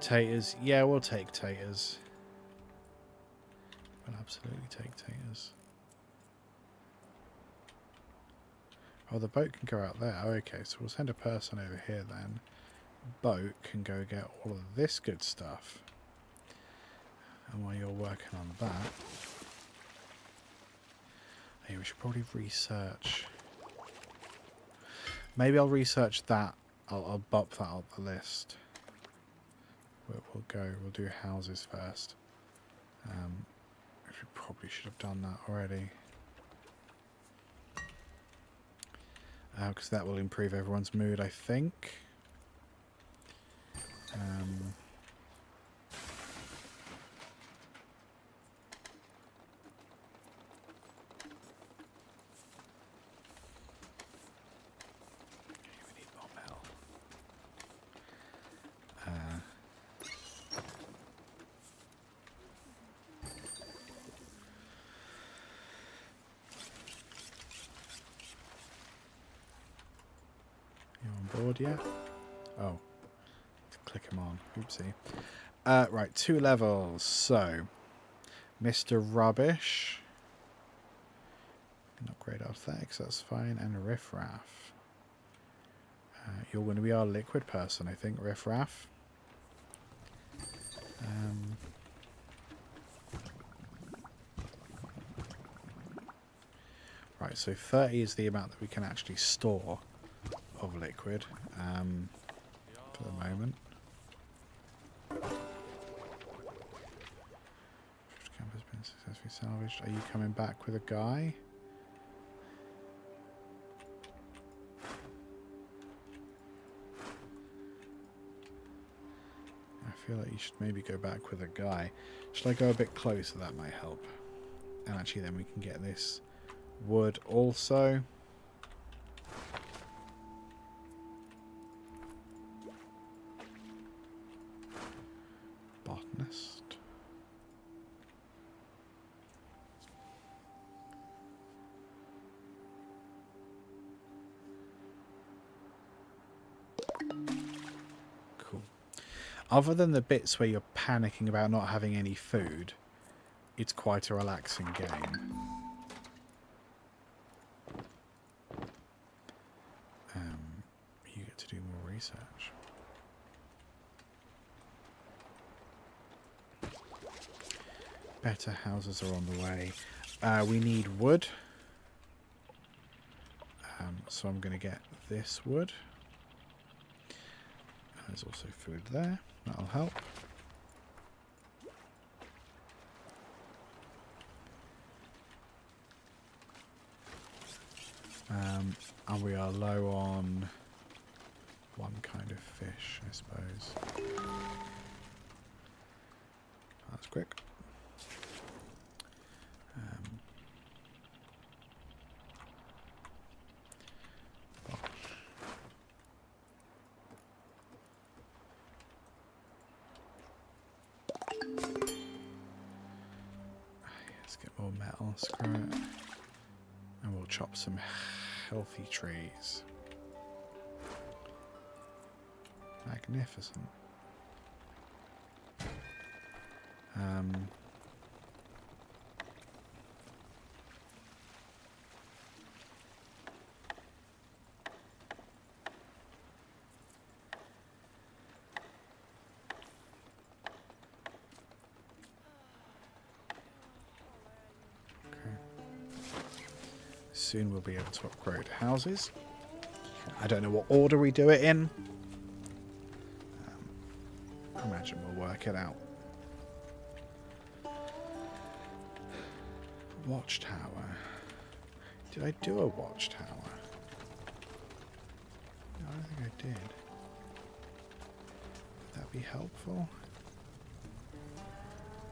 Taters. Yeah, we'll take taters. We'll absolutely take taters. Oh, the boat can go out there. Oh, okay, so we'll send a person over here then. Boat can go get all of this good stuff. And while you're working on that... Hey, we should probably research... Maybe I'll research that. I'll bump that up the list. We'll do houses first. We probably should have done that already. Because that will improve everyone's mood, I think. We need more metal. Board yet? Oh, let's click him on. Oopsie. Right, 2 levels. So, Mr. Rubbish. Not great athletics, that's fine. And Riffraff. You're going to be our liquid person, I think, Riffraff. Right, so 30 is the amount that we can actually store of liquid for the moment. Camp has been successfully salvaged. Are you coming back with a guy? I feel like you should maybe go back with a guy. Should I go a bit closer? That might help. And actually then we can get this wood also. Botanist. Cool. Other than the bits where you're panicking about not having any food, it's quite a relaxing game. You get to do more research. Better houses are on the way. We need wood. So I'm going to get this wood. There's also food there. That'll help. And we are low on one kind of fish, I suppose. That's quick. Let's get more metal, screw it. And we'll chop some healthy trees. Magnificent. Soon we'll be able to upgrade houses. I don't know what order we do it in. I imagine we'll work it out. Watchtower. Did I do a watchtower? No, I don't think I did. Would that be helpful?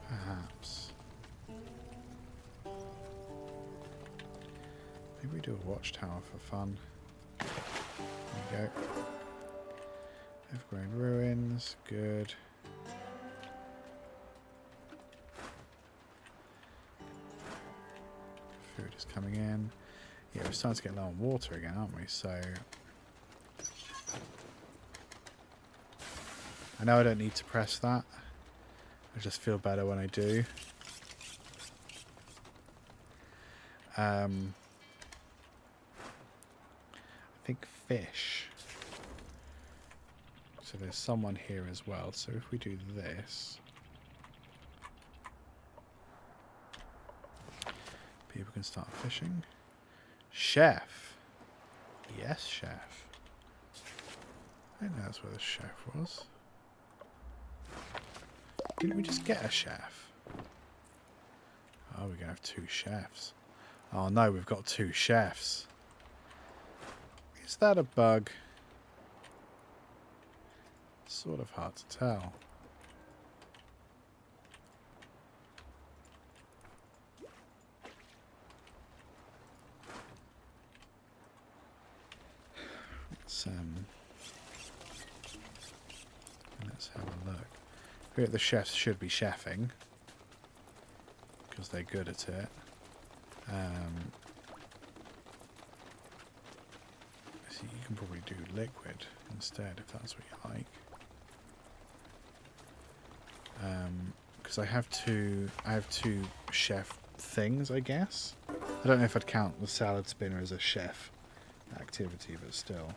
Perhaps. Maybe we do a watchtower for fun. There we go. Evergreen ruins, good. Food is coming in. Yeah, we're starting to get low on water again, aren't we? So I know I don't need to press that. I just feel better when I do. I think fish. So there's someone here as well. So if we do this, people can start fishing. Chef. Yes, chef. I think that's where the chef was. Didn't we just get a chef? Oh, we're going to have 2 chefs. Oh no, we've got 2 chefs. Is that a bug? Sort of hard to tell. Let's have a look. I think the chefs should be chefing because they're good at it. So you can probably do liquid instead if that's what you like. Because I have two chef things, I guess. I don't know if I'd count the salad spinner as a chef activity, but still.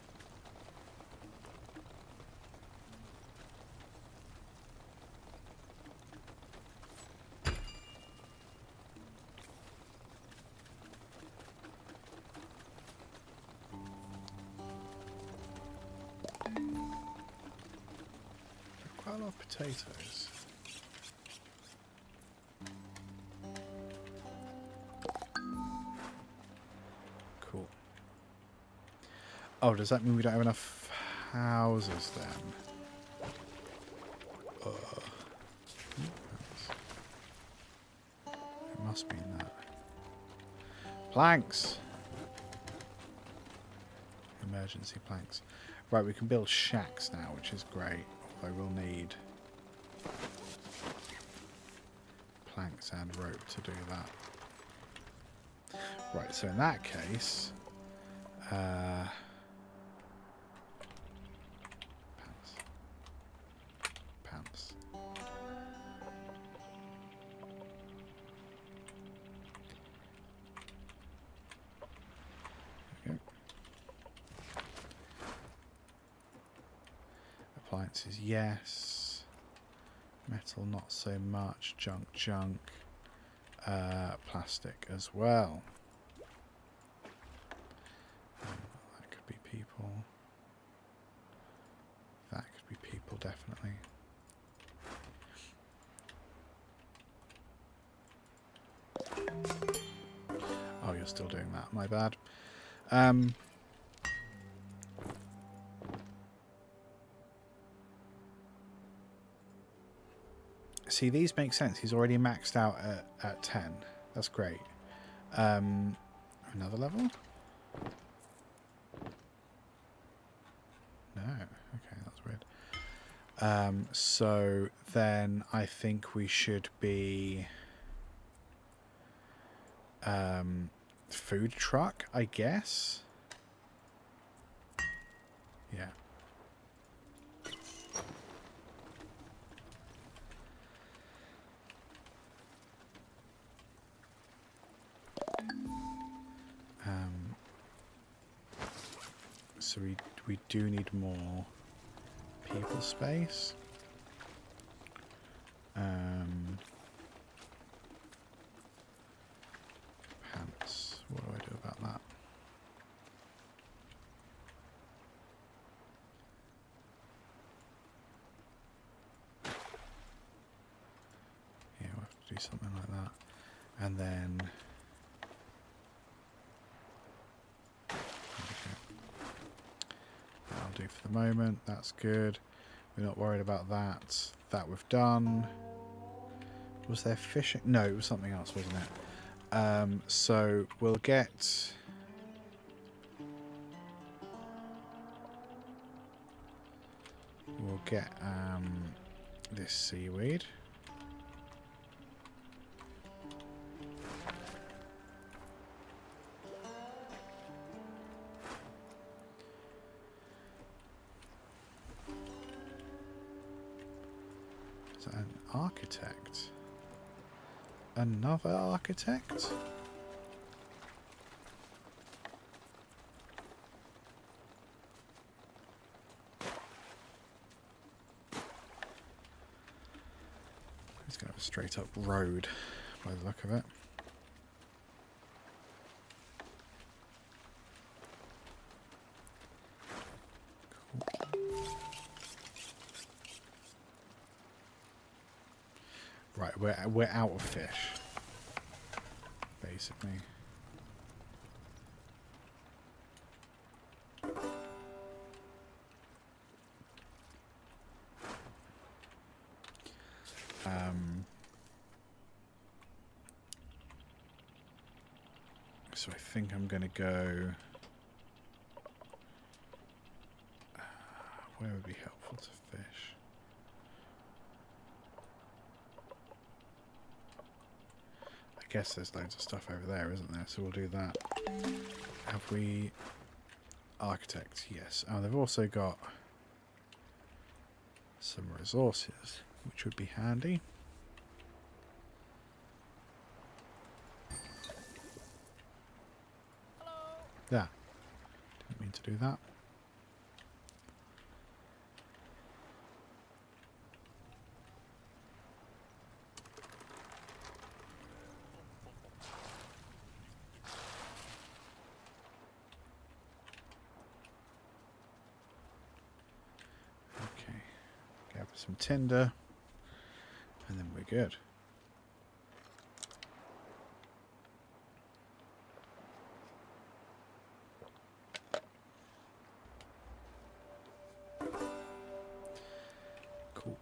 Quite a lot of potatoes. Cool. Oh, does that mean we don't have enough houses then? It must be in that. Planks! Emergency planks. Right, we can build shacks now, which is great. I will need planks and rope to do that. Right, so in that case, pants. There we go. Appliances, yes. Metal, not so much. Junk. Plastic as well. That could be people. That could be people, definitely. Oh, you're still doing that. My bad. See, these make sense. He's already maxed out at 10. That's great. Another level? No. Okay, that's weird. So then I think we should be food truck, I guess. Yeah. so we do need more people space. Pants. What do I do about that? Yeah, we'll have to do something like that. And then that'll do for the moment. That's good. We're not worried about that. That we've done. Was there fishing? No, it was something else, wasn't it? So we'll get this seaweed. Is that an architect? Another architect? He's going to have a straight up road by the look of it. Right, we're out of fish, basically. So I think I'm going to go. Where would be helpful to fish? I guess there's loads of stuff over there, isn't there? So we'll do that. Have we... Architects, yes. Oh, they've also got some resources, which would be handy. Yeah. Didn't mean to do that. Okay. Gather some tinder, and then we're good. Cool.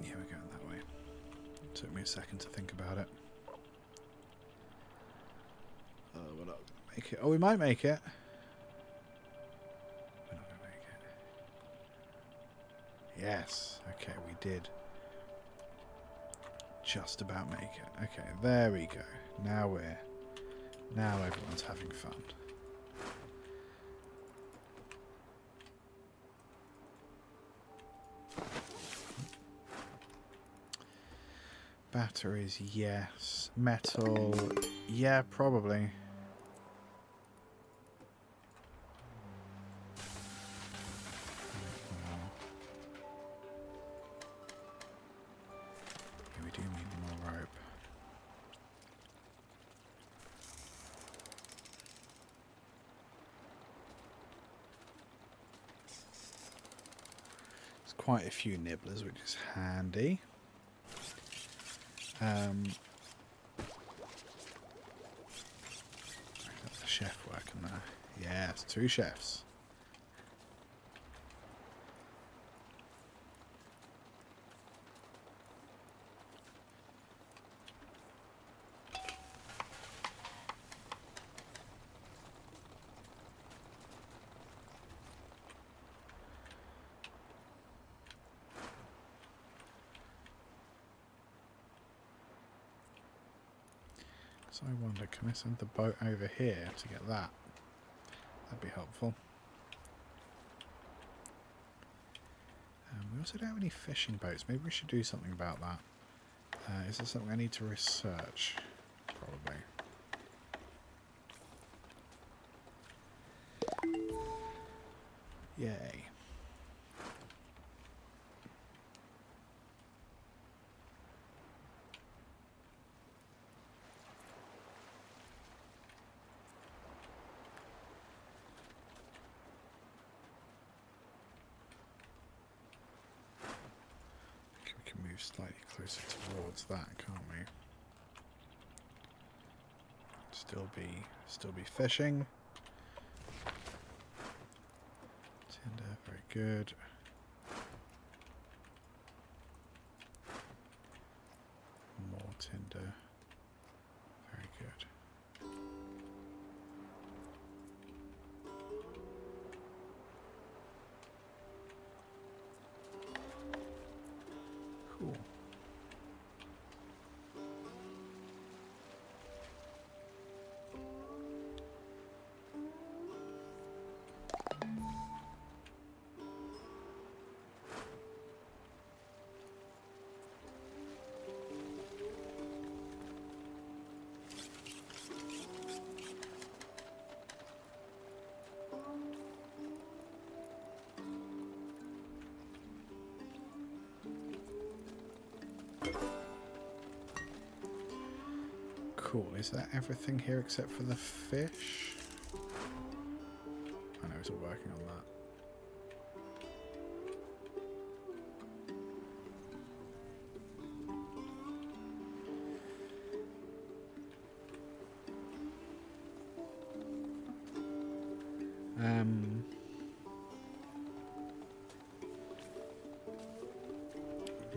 Yeah, we're going that way. It took me a second to think about it. We're not going to make it. Oh, we might make it. We're not going to make it. Yes. Okay, we did. Just about make it. Okay, there we go. Now everyone's having fun. Batteries, yes. Metal, yeah, probably. Yeah, we do need more rope. There's quite a few nibblers, which is handy. The chef working there. Yes, 2 chefs. So I wonder, can I send the boat over here to get that? That'd be helpful. We also don't have any fishing boats. Maybe we should do something about that. Is there something I need to research? Probably. Yay. We can move slightly closer towards that, can't we? Still be fishing. Tinder, very good. More tinder. Very good. Cool. Cool. Is that everything here except for the fish? I know it's all working on that.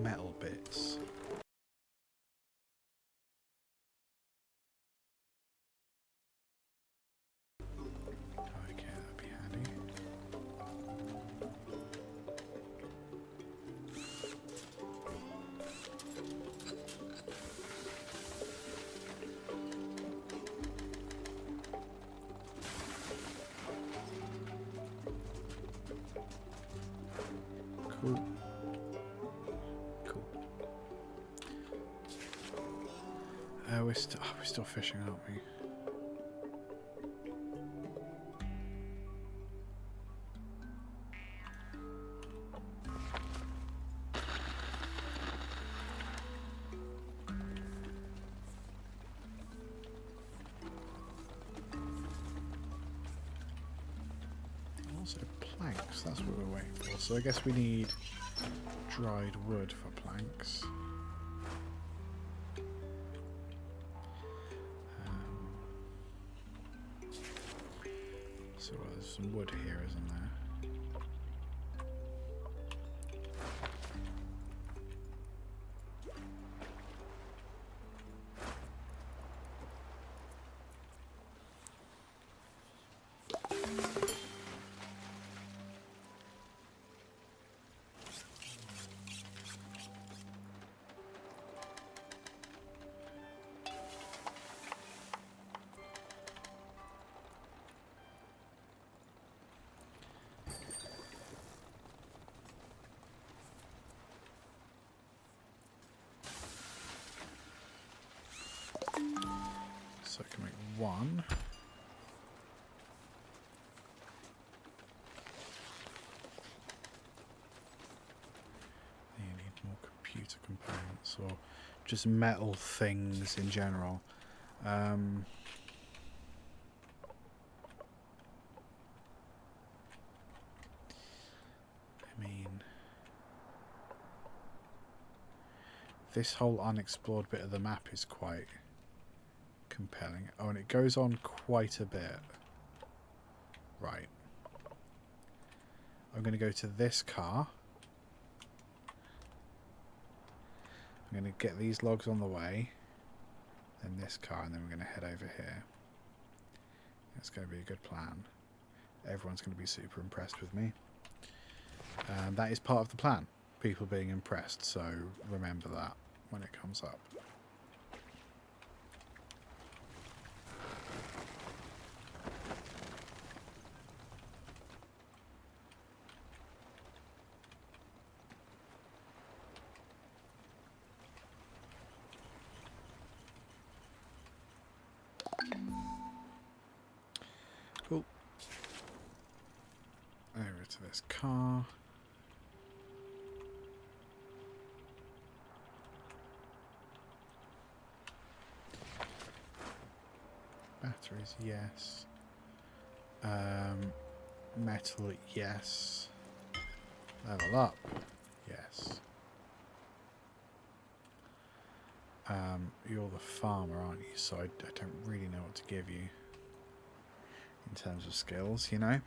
Metal bits. Okay, that'd be handy. Cool. Cool. We're still fishing, aren't we? Also planks, that's what we're waiting for. So I guess we need dried wood for planks. So there's some wood here, isn't there? So I can make one. You need more computer components or just metal things in general. I mean, this whole unexplored bit of the map is quite compelling. Oh, and it goes on quite a bit. Right. I'm going to go to this car. I'm going to get these logs on the way. Then this car, and then we're going to head over here. It's going to be a good plan. Everyone's going to be super impressed with me. That is part of the plan. People being impressed, so remember that when it comes up. Back to this car. Batteries, yes. Metal, yes. Level up, yes. You're the farmer, aren't you? So I don't really know what to give you in terms of skills, you know?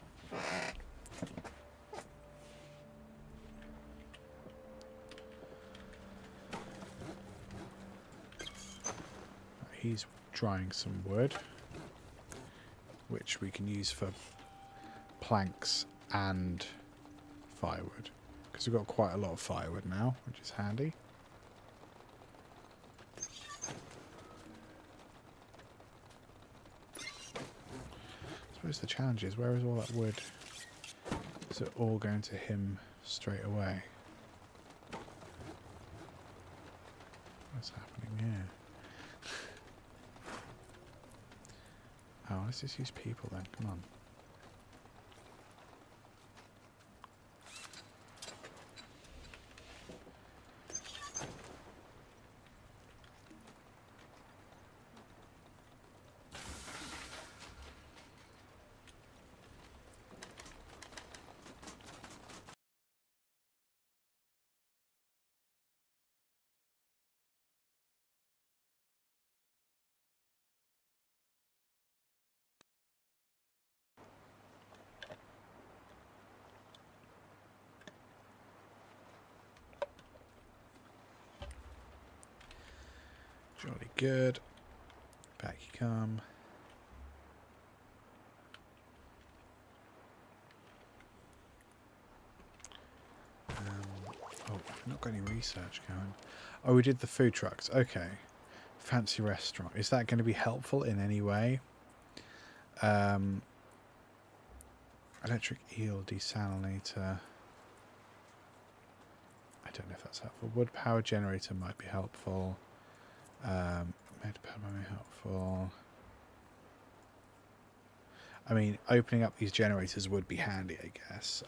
He's drying some wood, which we can use for planks and firewood, because we've got quite a lot of firewood now, which is handy. I suppose the challenge is, where is all that wood? Is it all going to him straight away? What's happening here? Oh, let's just use people then, come on. Jolly good. Back you come. Oh, we've not got any research going. Oh, we did the food trucks. Okay. Fancy restaurant. Is that going to be helpful in any way? Electric eel desalinator. I don't know if that's helpful. Wood power generator might be helpful. Med power might be helpful. I mean, opening up these generators would be handy, I guess.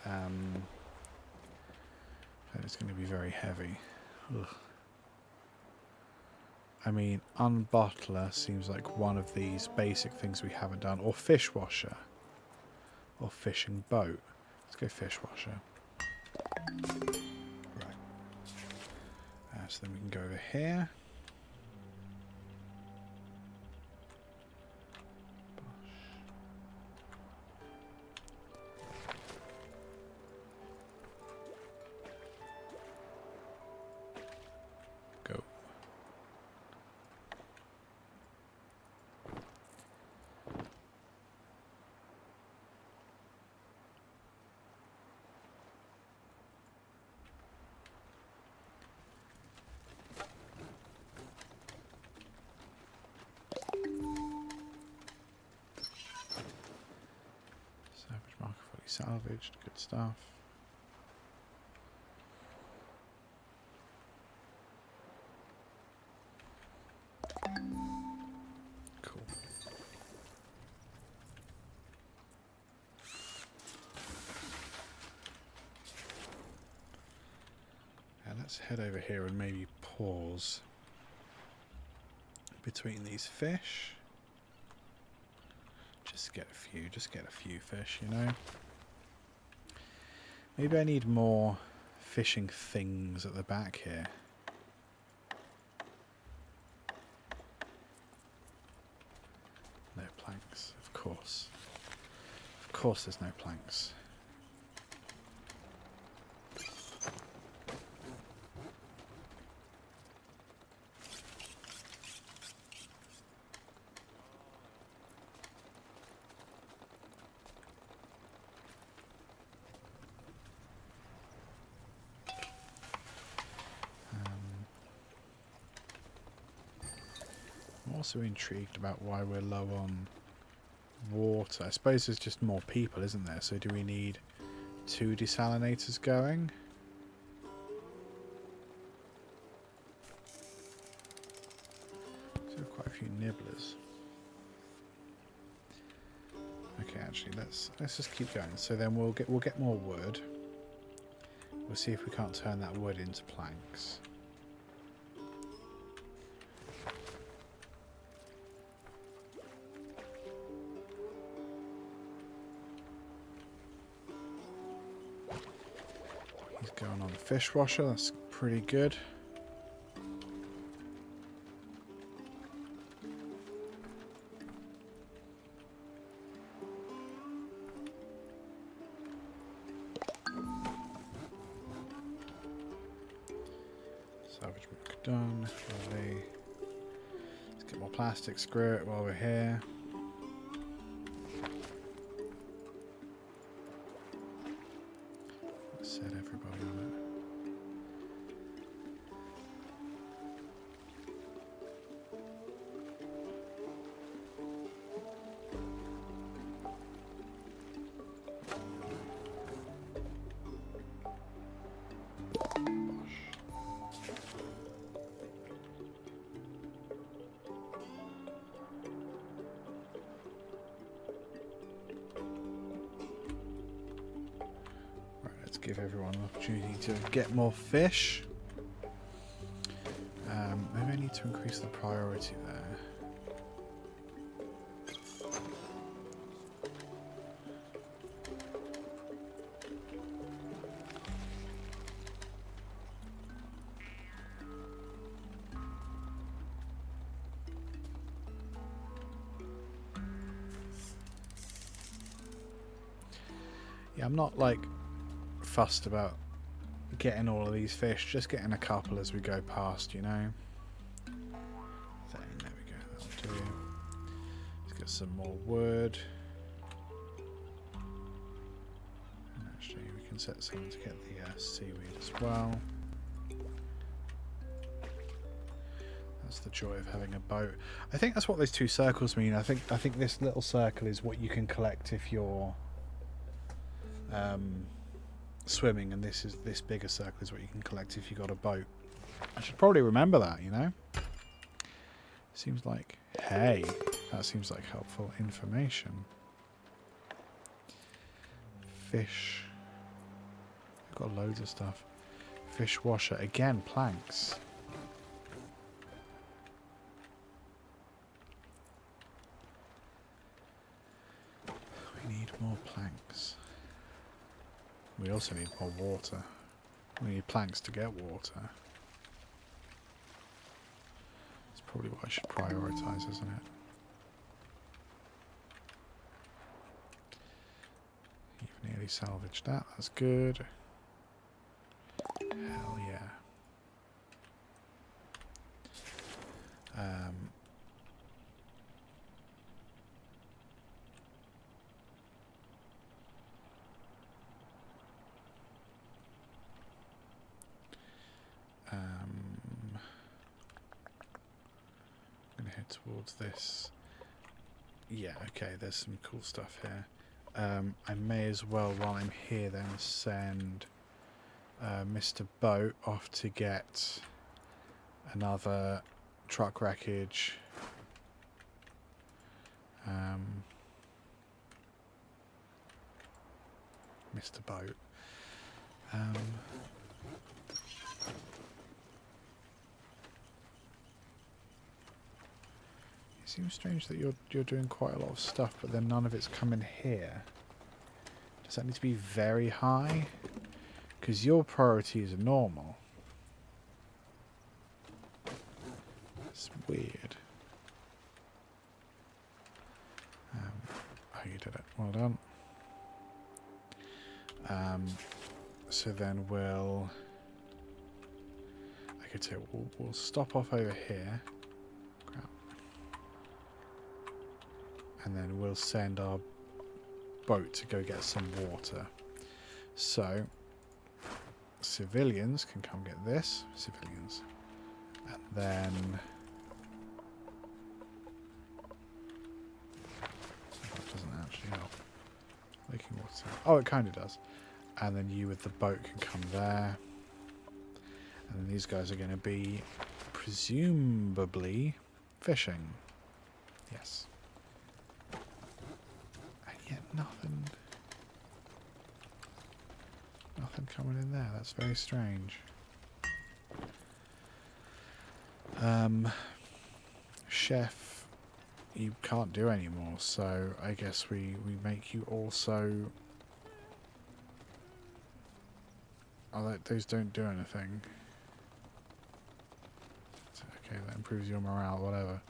But it's going to be very heavy. Ugh. I mean, unbottler seems like one of these basic things we haven't done. Or fish washer. Or fishing boat. Let's go fish washer. Right. So then we can go over here. Go. Salvage marker fully salvaged, good stuff. Cool. Now let's head over here and maybe pause between these fish. Just get a few fish, you know. Maybe I need more fishing things at the back here. No planks, of course. Of course there's no planks. I'm also intrigued about why we're low on water. I suppose there's just more people, isn't there? So do we need 2 desalinators going? So quite a few nibblers. Okay, Okay, actually, let's just keep going. So then we'll get more wood. We'll see if we can't turn that wood into planks. He's going on the fish washer. That's pretty good. Salvage work done. Lovely. Let's get more plastic. Screw it while we're here. Let's set everybody on it. Give everyone an opportunity to get more fish. Maybe I need to increase the priority there. Yeah, I'm not like fussed about getting all of these fish, just getting a couple as we go past, you know. There we go, that'll do. Let's get some more wood. And actually we can set someone to get the seaweed as well. That's the joy of having a boat. I think that's what those two circles mean. I think this little circle is what you can collect if you're swimming, and this bigger circle is what you can collect if you got a boat. I should probably remember that, you know. Seems like, hey, that seems like helpful information. Fish. I've got loads of stuff. Fish washer again. Planks. We need more planks. We also need more water. We need planks to get water. That's probably what I should prioritise, isn't it? You've nearly salvaged that. That's good. Hell yeah. I'm going to head towards this. Yeah, okay, there's some cool stuff here. I may as well, while I'm here, then send Mr. Boat off to get another truck wreckage. Mr. Boat. It seems strange that you're doing quite a lot of stuff, but then none of it's coming here. Does that need to be very high? Because your priorities are normal. It's weird. Oh, you did it. Well done. So then we'll... I could say we'll stop off over here. Crap. And then we'll send our boat to go get some water. So, civilians can come get this. Civilians. And then... that doesn't actually help. Making water. Oh, it kind of does. And then you with the boat can come there. And then these guys are going to be presumably fishing. Yes. And yet Nothing. Nothing coming in there. That's very strange. Chef, you can't do anymore, so I guess we make you also... Oh, those don't do anything. Okay, that improves your morale, whatever.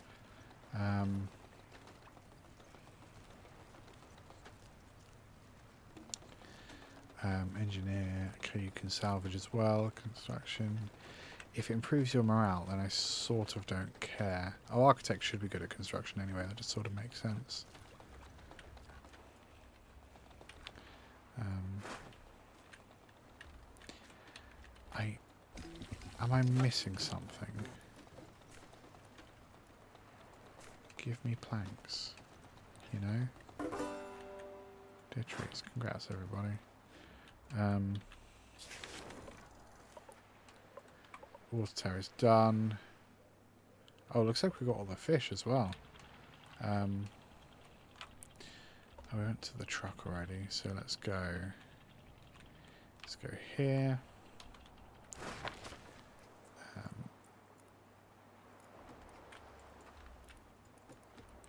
Engineer, okay, you can salvage as well. Construction. If it improves your morale, then I sort of don't care. Oh, architect should be good at construction anyway. That just sort of makes sense. Am I missing something? Give me planks. You know? Dear trees. Congrats, everybody. Water tower is done. Oh, looks like we got all the fish as well. Oh, we went to the truck already, so let's go. Let's go here.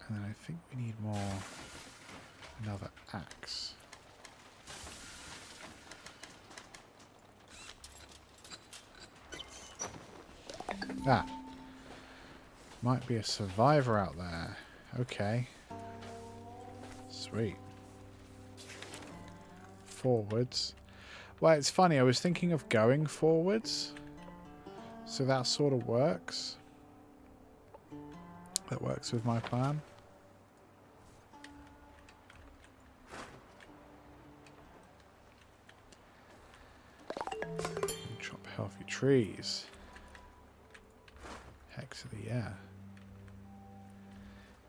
And then I think we need another axe. Ah. Might be a survivor out there. Okay. Sweet. Forwards. Well, it's funny, I was thinking of going forwards. So that sort of works. That works with my plan. Chop healthy trees. Hex of the year.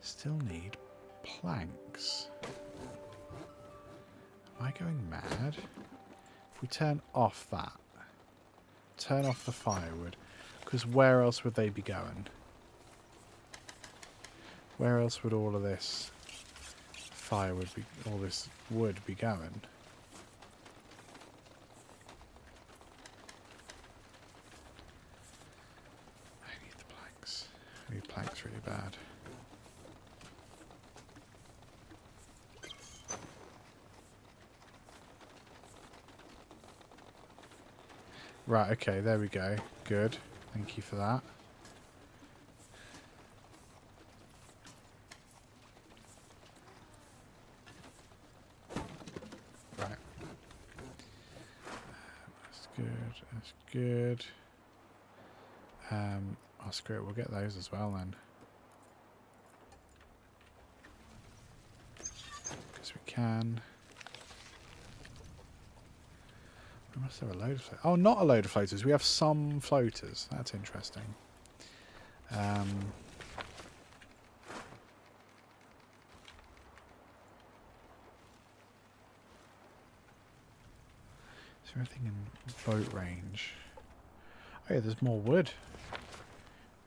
Still need planks. Am I going mad? If we turn off that. Turn off the firewood. Because where else would they be going? Where else would all of this firewood be, all this wood be going? I need the planks. I need planks really bad. Right, okay, there we go. Good. Thank you for that. Right. That's good. That's good. Oh, screw it. We'll get those as well then. Because we can. We must have a load of floaters. Oh, not a load of floaters. We have some floaters. That's interesting. Is there anything in boat range? Oh yeah, there's more wood.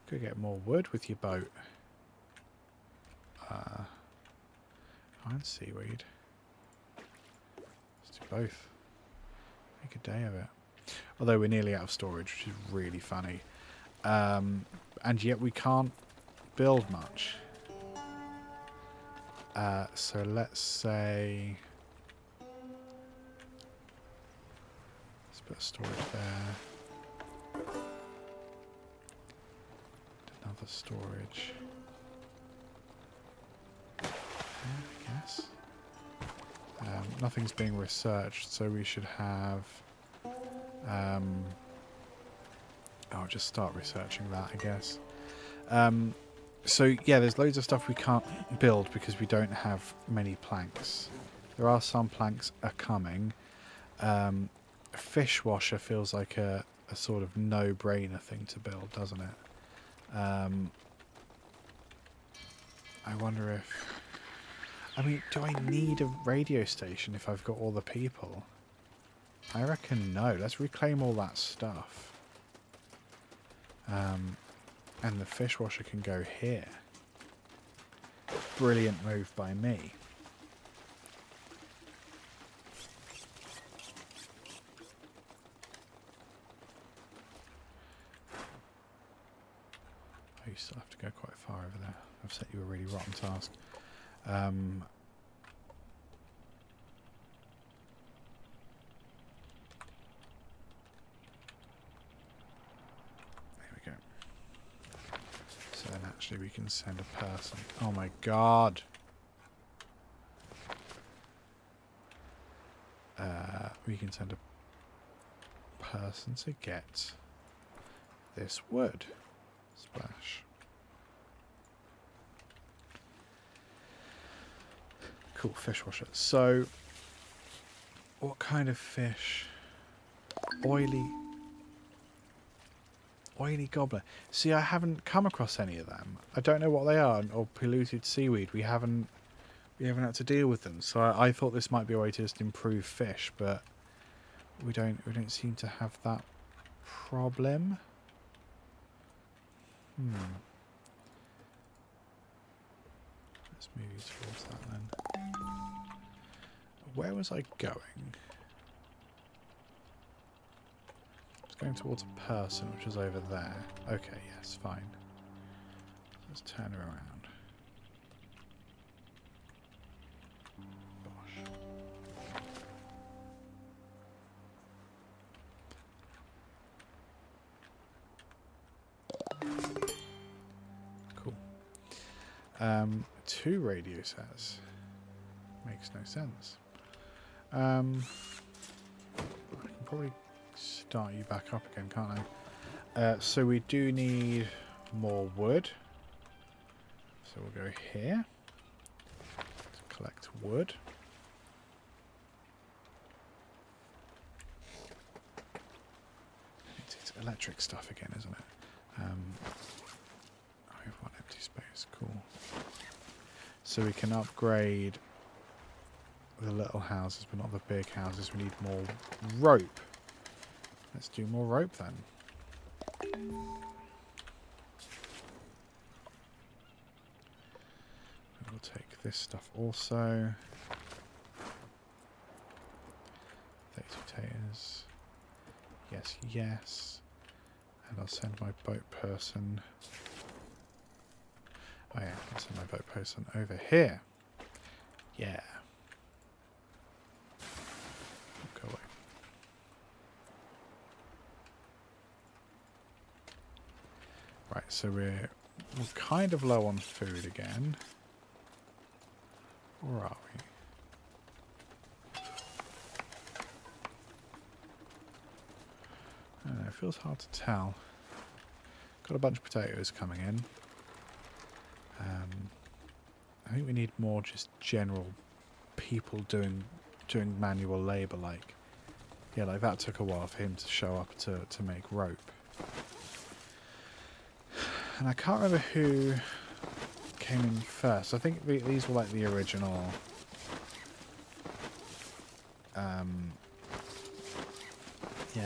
Could get more wood with your boat. And seaweed. Let's do both. Make a day of it. Although we're nearly out of storage, which is really funny. And yet we can't build much. So let's say... Let's put a storage there. Another storage. I guess. Nothing's being researched, so we should have... I'll just start researching that, I guess. So, yeah, there's loads of stuff we can't build because we don't have many planks. There are some planks are coming. A fish washer feels like a sort of no-brainer thing to build, doesn't it? I wonder if... I mean, do I need a radio station if I've got all the people? I reckon no. Let's reclaim all that stuff. And the fish washer can go here. Brilliant move by me. you still have to go quite far over there. I've set you a really rotten task. There we go. So then actually we can send a person. Oh my god! We can send a person to get this wood. Splash. Cool, fish washer. So, what kind of fish? Oily gobbler. See, I haven't come across any of them. I don't know what they are, or polluted seaweed. We haven't had to deal with them. So I thought this might be a way to just improve fish, but we don't seem to have that problem. Let's move you towards that then. Where was I going? I was going towards a person, which was over there. Okay, yes, fine. Let's turn around. Gosh. Cool. 2 radio sets. Makes no sense. I can probably start you back up again, can't I? So we do need more wood. So we'll go here to collect wood. It's electric stuff again, isn't it? We have one empty space. Cool. So we can upgrade the little houses, but not the big houses. We need more rope. Let's do more rope then. We'll take this stuff also. 30 potatoes. Yes, yes. And I'll send my boat person. Oh yeah, I'll send my boat person over here. Yeah. Go away. Right, so we're kind of low on food again. Or are we? I don't know, it feels hard to tell. Got a bunch of potatoes coming in. I think we need more just general people doing manual labour, like that took a while for him to show up to make rope. And I can't remember who came in first. I think these were like the original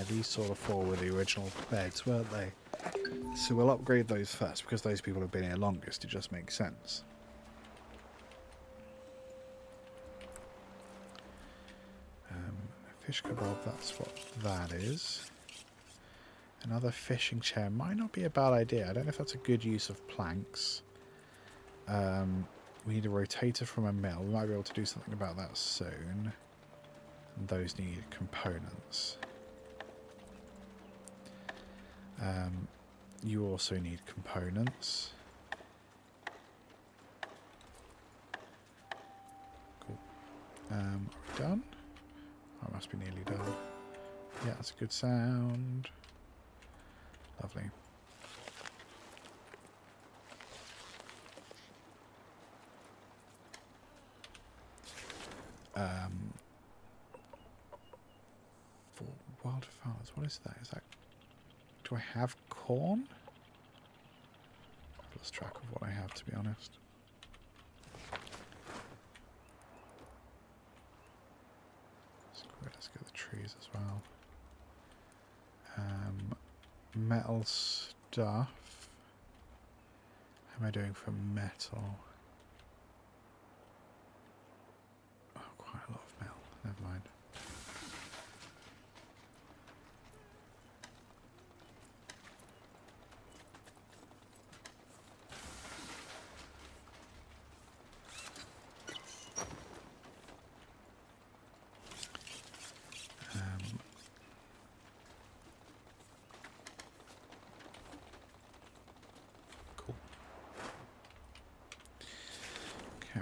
these sort of 4 were the original beds, weren't they? So we'll upgrade those first because those people have been here longest. It just makes sense. Fish kebab, that's what that is. Another fishing chair might not be a bad idea. I don't know if that's a good use of planks. We need a rotator from a mill. We might be able to do something about that soon. And those need components. You also need components. Cool. Are we done? Oh, it must be nearly done. Yeah, that's a good sound. Lovely. For wildflowers, what is that? Is that? Do I have corn? I've lost track of what I have, to be honest. Let's get the trees as well. Metal stuff. How am I doing for metal? Oh, quite a lot of metal. Never mind.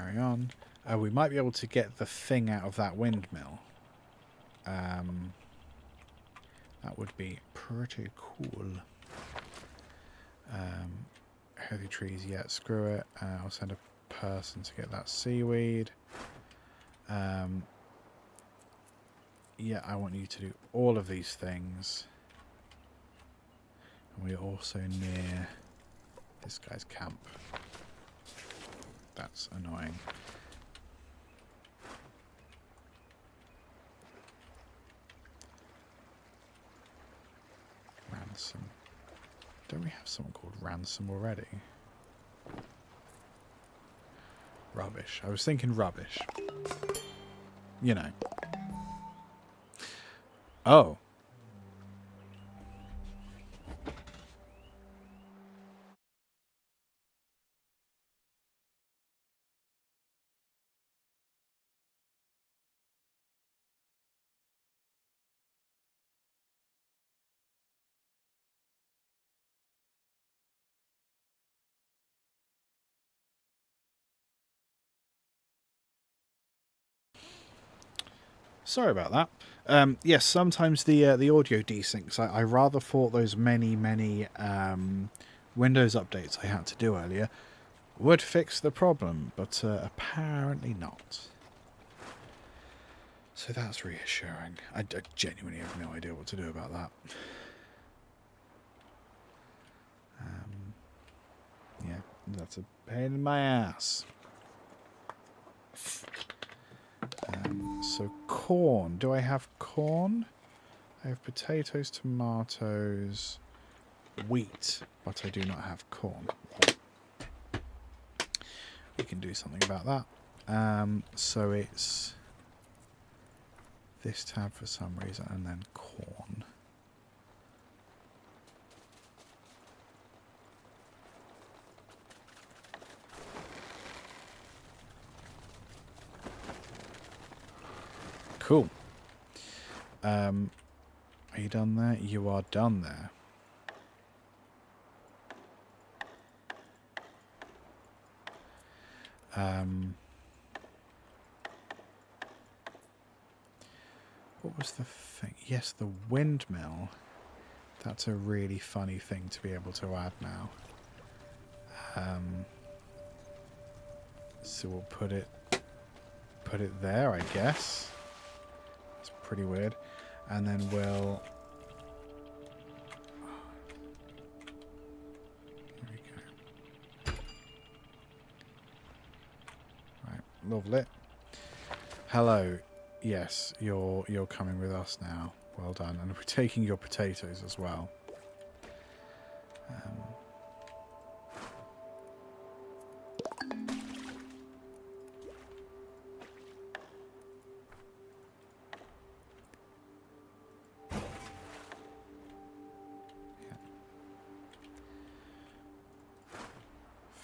carry on. We might be able to get the thing out of that windmill. That would be pretty cool. Healthy trees, yeah, screw it. I'll send a person to get that seaweed. Yeah, I want you to do all of these things. And we're also near this guy's camp. That's annoying. Ransom. Don't we have someone called Ransom already? Rubbish. I was thinking rubbish. You know. Oh. Sorry about that. Yes, sometimes the audio desyncs. I rather thought those many Windows updates I had to do earlier would fix the problem, but apparently not. So that's reassuring. I genuinely have no idea what to do about that. Yeah, that's a pain in my ass. So corn. Do I have corn? I have potatoes, tomatoes, wheat, but I do not have corn. We can do something about that. So it's this tab for some reason, and then corn. Cool. Are you done there? You are done there. What was the thing? Yes, the windmill. That's a really funny thing to be able to add now. So we'll put it there, I guess. It's pretty weird. And then we'll... Here we go. Right, lovely. Hello. Yes, you're coming with us now. Well done. And we're taking your potatoes as well.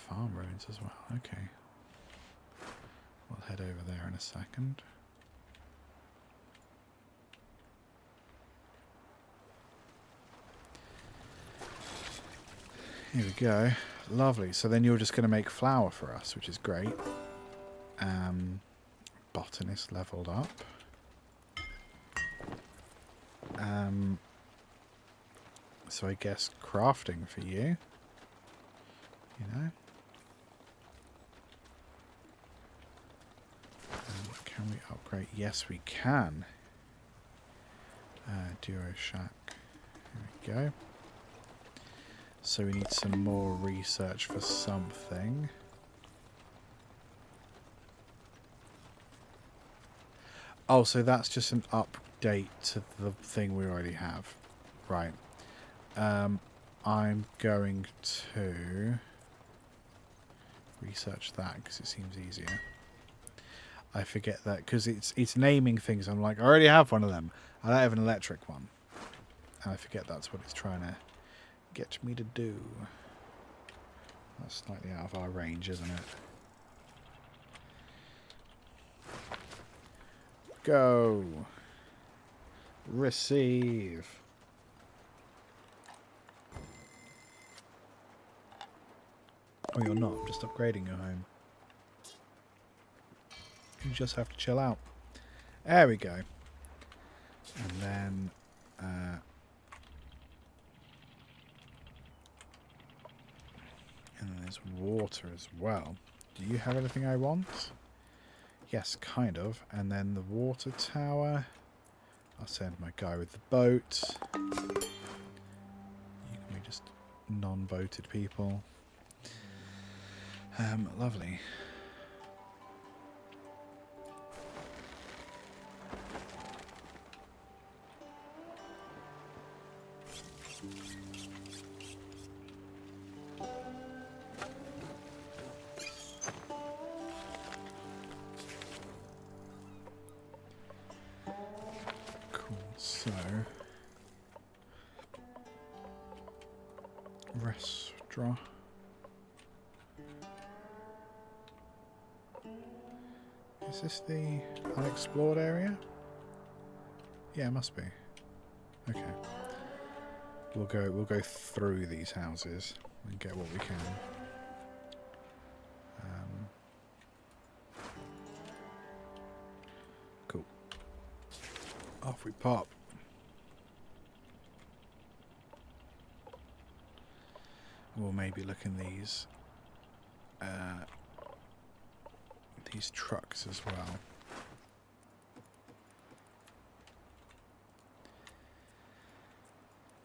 Farm ruins as well. Okay. We'll head over there in a second. Here we go. Lovely. So then you're just going to make flour for us, which is great. Botanist leveled up. So I guess crafting for you. You know. Can we upgrade? Yes, we can. Duo shack. Here we go. So we need some more research for something. Oh, so that's just an update to the thing we already have. Right. I'm going to research that because it seems easier. I forget that because it's naming things. I'm like, I already have one of them. I don't have an electric one. And I forget that's what it's trying to get me to do. That's slightly out of our range, isn't it? Go. Receive. Oh, you're not. I'm just upgrading your home. You just have to chill out. There we go. And then there's water as well. Do you have anything I want? Yes, kind of. And then the water tower. I'll send my guy with the boat. You can be just non-boated people. Lovely. So, restaurant. Is this the unexplored area? Yeah, it must be. Okay. We'll go through these houses and get what we can. Cool. Off we pop. We'll maybe look in these trucks as well.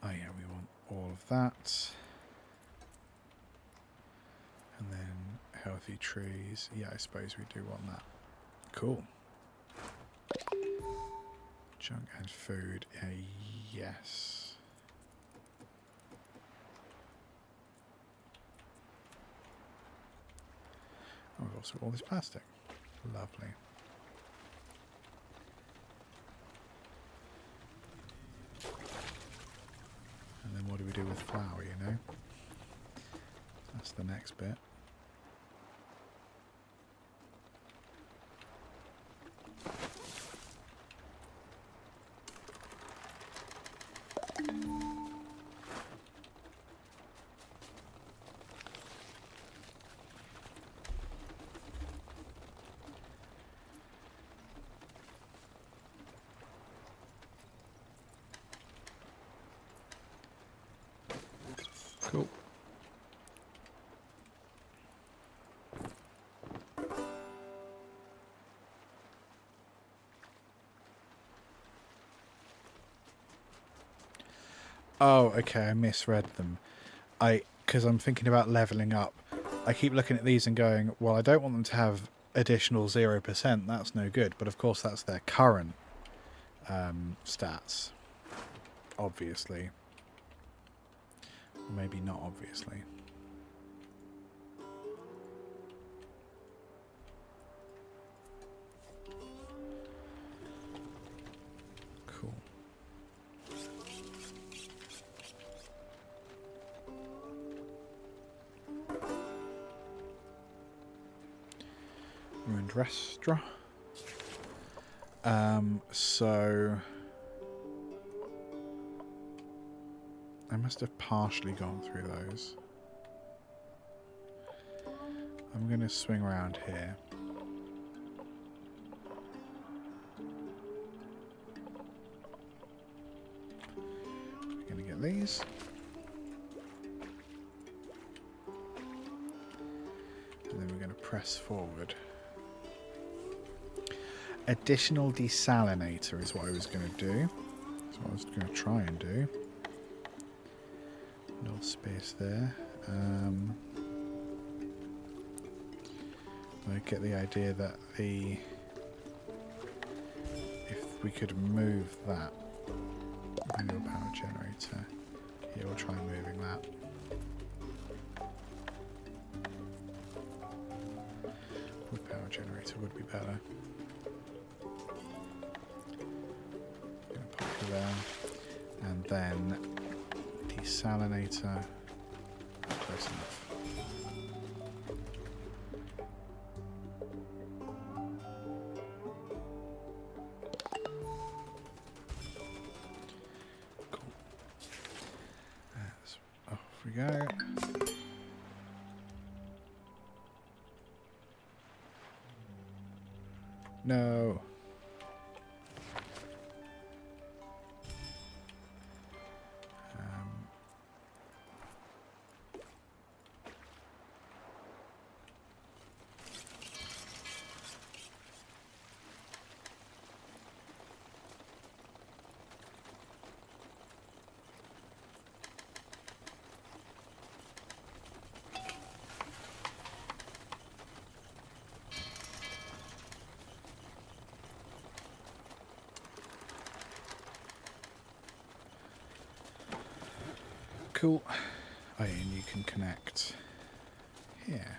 Oh yeah, we want all of that. And then healthy trees. Yeah, I suppose we do want that. Cool. Junk and food. Yes. Oh, we've also got all this plastic. Lovely. And then what do we do with flour, you know? That's the next bit. Cool. Oh, okay, I misread them. Because I'm thinking about leveling up. I keep looking at these and going, well, I don't want them to have additional 0%. That's no good. But of course, that's their current stats, obviously. Maybe not obviously. Cool. Ruined restaurant. So I must have partially gone through those. I'm going to swing around here. We're going to get these. And then we're going to press forward. Additional desalinator is what I was going to do. That's what I was going to try and do. No space there. I get the idea that if we could move that manual power generator, yeah, we'll try moving that. Wood power generator would be better. Gonna pop you there, and then desalinator. Close enough. Cool. Off we go. No. Cool. Oh, and you can connect here.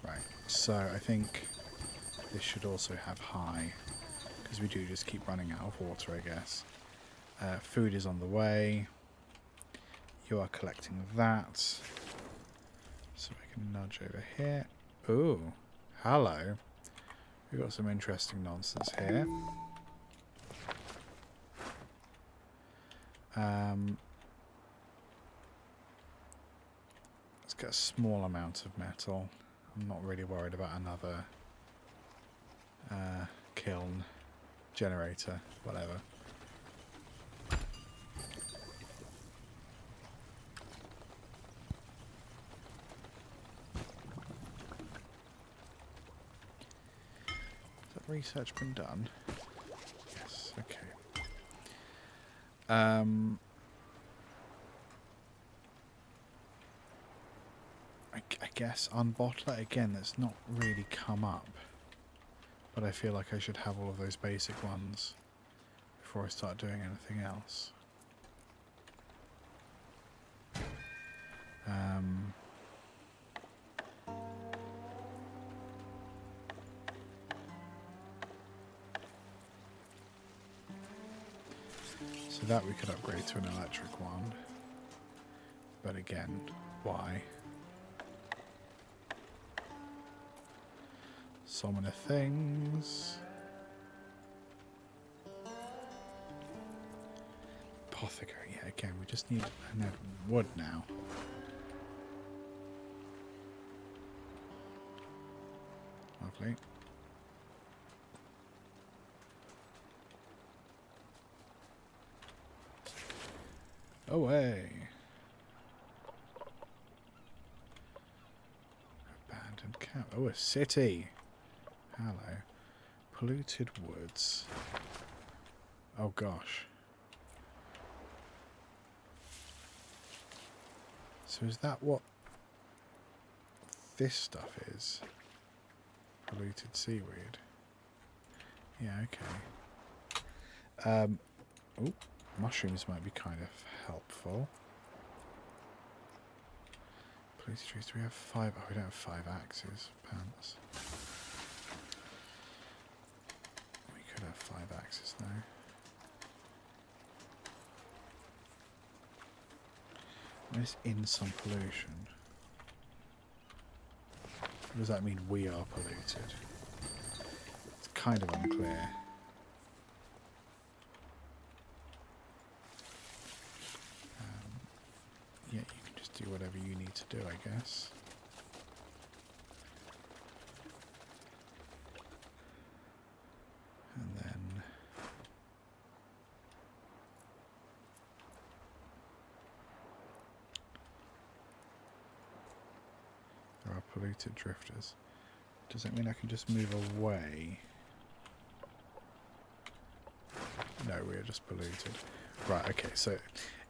Right, so I think this should also have high, because we do just keep running out of water, I guess. Food is on the way. You are collecting that. So I can nudge over here. Ooh, hello. We've got some interesting nonsense here. Let's get a small amount of metal. I'm not really worried about another kiln, generator, whatever. Has that research been done? Yes, okay. I guess unbottle it again. That's not really come up, but I feel like I should have all of those basic ones before I start doing anything else. So that we could upgrade to an electric one, but again, why? So many things. Apothecary, yeah, again, we just need wood now. Lovely. Away. Abandoned camp. Oh, a city. Hello. Polluted woods. Oh gosh. So is that what this stuff is? Polluted seaweed. Yeah, okay. Oh, mushrooms might be kind of helpful. Polluted trees. Do we have 5? Oh, we don't have 5 axes. Pants. We could have 5 axes now. What is in some pollution? What does that mean we are polluted? It's kind of unclear. Yeah, you can just do whatever you need to do, I guess. And then there are polluted drifters. Does that mean I can just move away? No, we're just polluted. Right, okay, so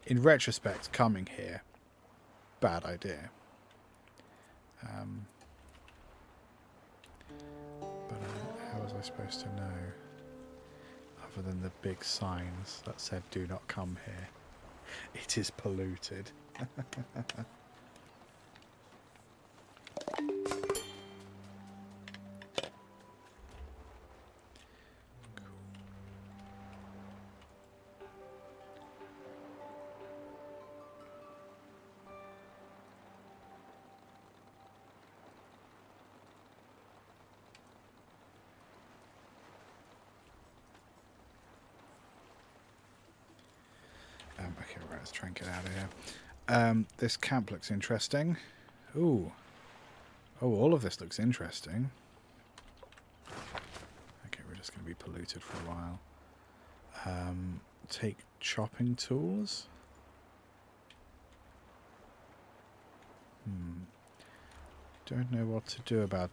in retrospect, coming here, bad idea. But how was I supposed to know? Other than the big signs that said do not come here. It is polluted. Okay, right, let's try and get out of here. This camp looks interesting. Ooh, Oh, all of this looks interesting. Okay, we're just going to be polluted for a while. Take chopping tools. Don't know what to do about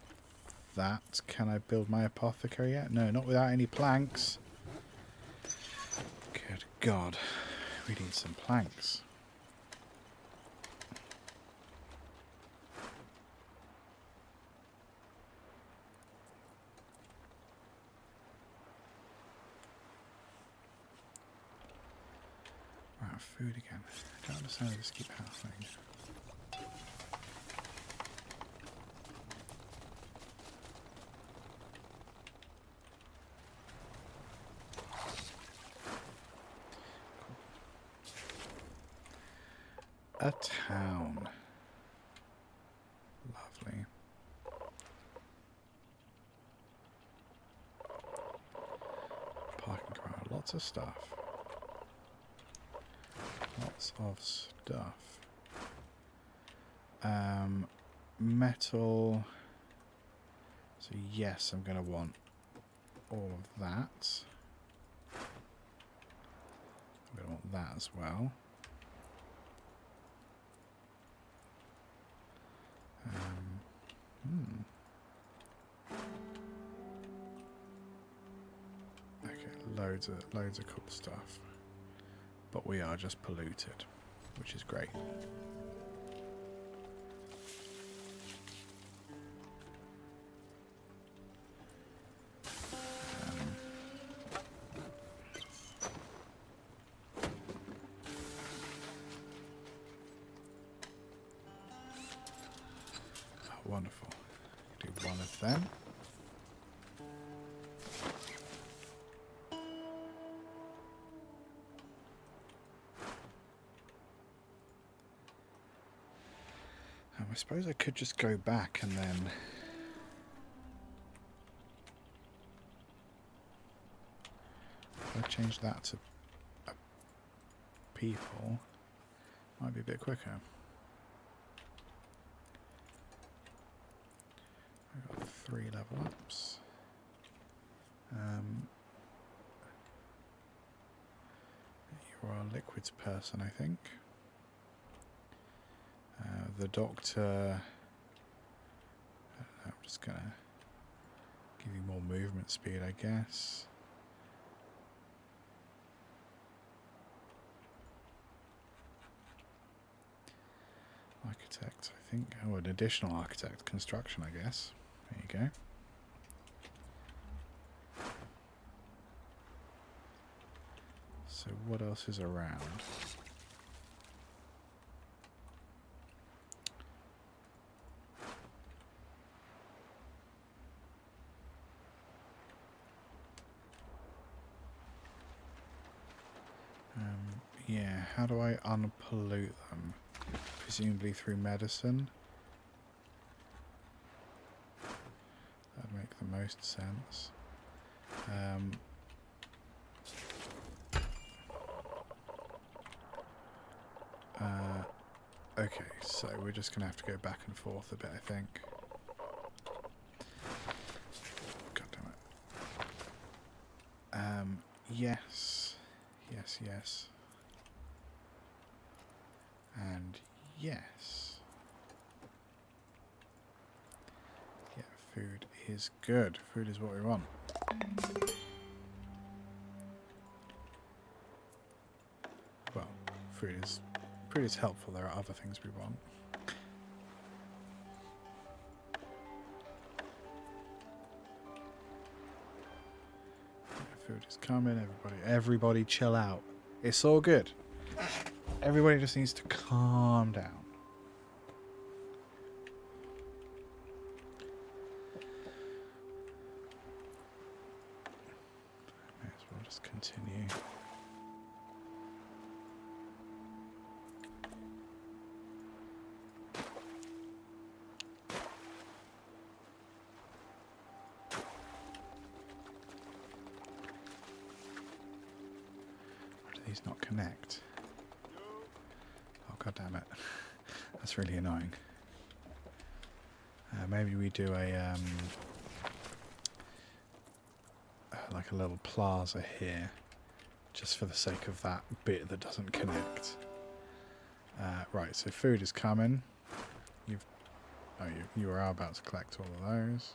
that. Can I build my apothecary yet? No, not without any planks. Good God. We need some planks. Wow, food again. I don't understand how this keeps happening. A town. Lovely. Parking garage. Lots of stuff. Lots of stuff. Metal. So yes, I'm going to want all of that. I'm going to want that as well. Okay, loads of cool stuff. But we are just polluted, which is great. Wonderful. Do one of them. I suppose I could just go back and then if I change that to people, might be a bit quicker. I've got 3 level ups. You are a liquids person, I think. The doctor, I'm just going to give you more movement speed, I guess. Architect, I think. Oh, an additional architect. Construction, I guess. There you go. So what else is around? Yeah, how do I unpollute them? Presumably through medicine. That'd make the most sense. Okay, so we're just going to have to go back and forth a bit, I think. God damn it. Yes. Yes, yes. And yes. Yeah, food is good. Food is what we want. Well, food is helpful. There are other things we want. Yeah, food is coming. Everybody chill out. It's all good. Everybody just needs to calm down. May as well just continue. Why do these not connect? Oh, God damn it. That's really annoying. Maybe we do a like a little plaza here, just for the sake of that bit that doesn't connect. Right, so food is coming. You are about to collect all of those.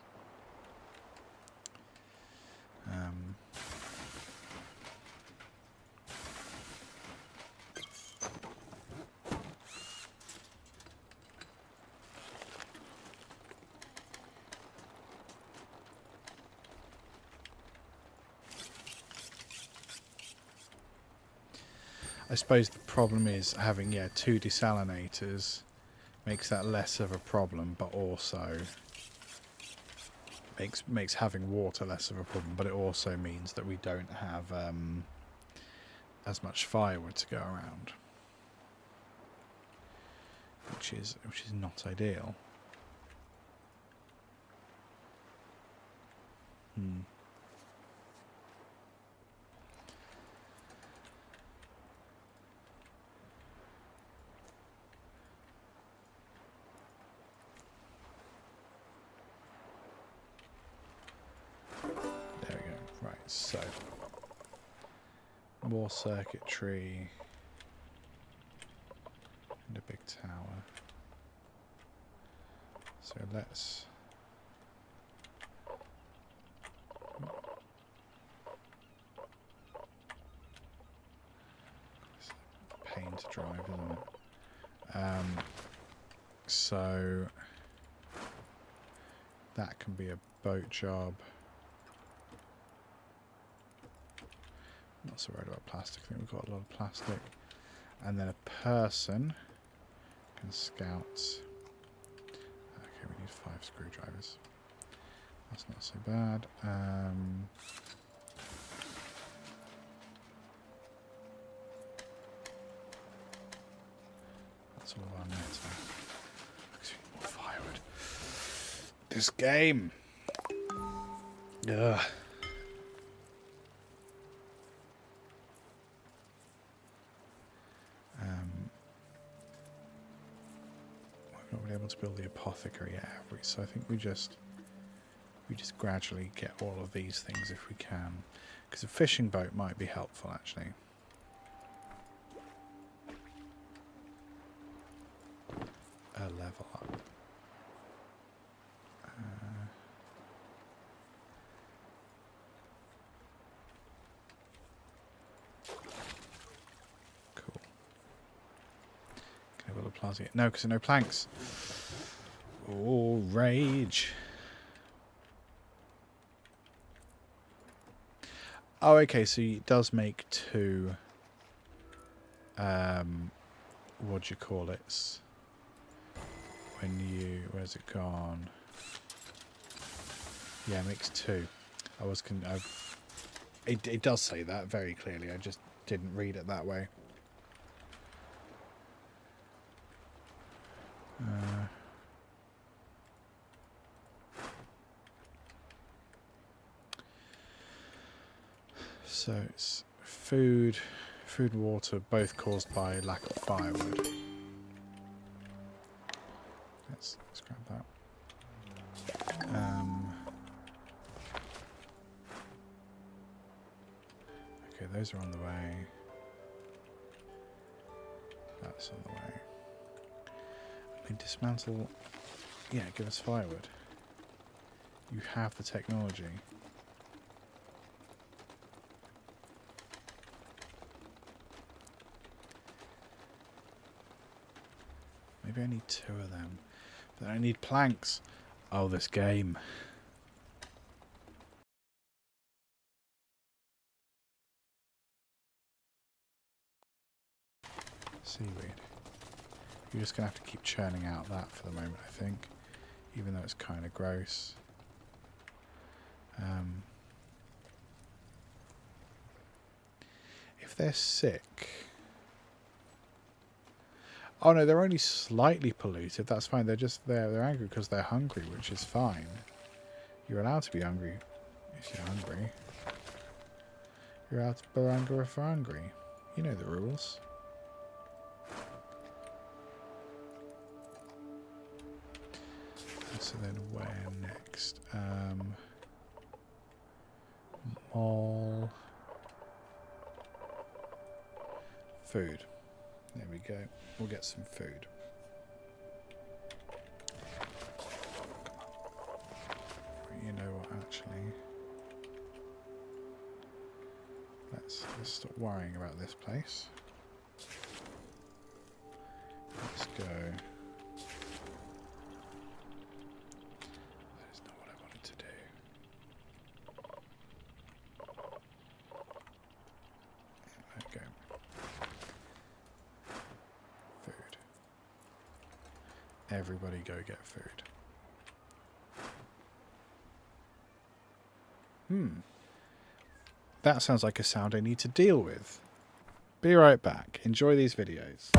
I suppose the problem is having 2 desalinators makes that less of a problem, but also makes having water less of a problem. But it also means that we don't have as much firewood to go around, which is not ideal. There we go. Right, so more circuitry and a big tower. So let's pain to drive, isn't it? So that can be a boat job. Not so worried about plastic. I think we've got a lot of plastic. And then a person can scout. Okay, we need 5 screwdrivers. That's not so bad. That's all our metal. Looks more firewood. This game. Ugh. We're not able to build the apothecary yet, have we? So I think we just gradually get all of these things if we can, because a fishing boat might be helpful actually. A level up. Cool. Can I build a plaza yet? No, because there are no planks. Oh, rage. Oh, okay, so it does make 2, what do you call it? When you, where's it gone? Yeah, it makes 2. It does say that very clearly, I just didn't read it that way. So it's food and water, both caused by lack of firewood. Let's grab that. Okay, those are on the way. That's on the way. I mean, dismantle. Yeah, give us firewood. You have the technology. Maybe I need 2 of them. But I need planks. Oh, this game. Seaweed. You're just going to have to keep churning out that for the moment, I think. Even though it's kind of gross. If they're sick... Oh no, they're only slightly polluted. That's fine. They're just they're angry because they're hungry, which is fine. You're allowed to be hungry if you're hungry. You're allowed to be angry if you're hungry. You know the rules. So then where next? Mall. Food. There we go. We'll get some food. You know what, actually. Let's stop worrying about this place. Let's go. That is not what I wanted to do. There we go. Food. Everybody go get food. That sounds like a sound I need to deal with. Be right back. Enjoy these videos.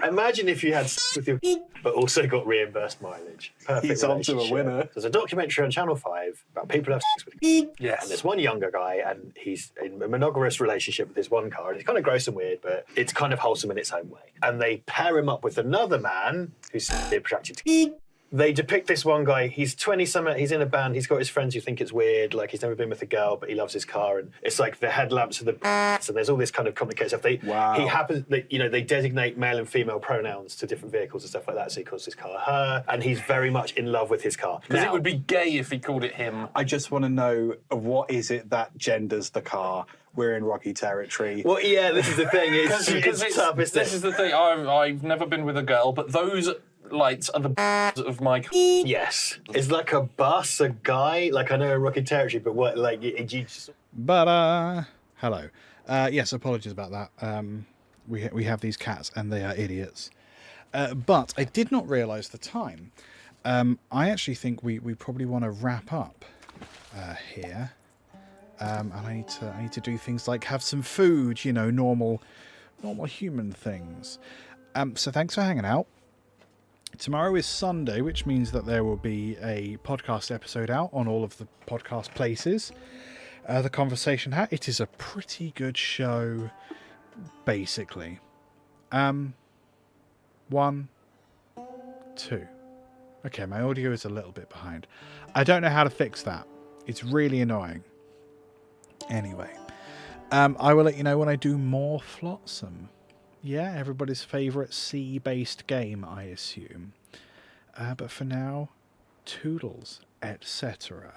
Imagine if you had sex with your but also got reimbursed mileage. Perfect. He's on to a relationship. winner. There's a documentary on Channel 5 about people who have sex with and there's one younger guy and he's in a monogamous relationship with this one car and it's kind of gross and weird, but it's kind of wholesome in its own way. And they pair him up with another man who's attracted to They depict this one guy, he's 20-something, he's in a band, he's got his friends who think it's weird, like he's never been with a girl, but he loves his car, and it's like the headlamps are the and there's all this kind of complicated stuff. He happens, they designate male and female pronouns to different vehicles and stuff like that, so he calls his car her, and he's very much in love with his car. Because it would be gay if he called it him. I just want to know what is it that genders the car? We're in rocky territory. Well, yeah, this is the thing, it's tough, isn't it? This is the thing, I've never been with a girl, but those lights are the of my car. Yes. It's like a bus, a guy, like I know in rocky territory, but what, like, you just... But, hello. Yes, apologies about that. We have these cats and they are idiots. But I did not realise the time. I actually think we probably want to wrap up here. And I need to do things like have some food, you know, normal human things. So thanks for hanging out. Tomorrow is Sunday, which means that there will be a podcast episode out on all of the podcast places. The Conversation Hat. It is a pretty good show, basically. 1, 2. Okay, my audio is a little bit behind. I don't know how to fix that. It's really annoying. Anyway, I will let you know when I do more Flotsam. Yeah, everybody's favourite sea-based game, I assume. But for now, toodles, etc.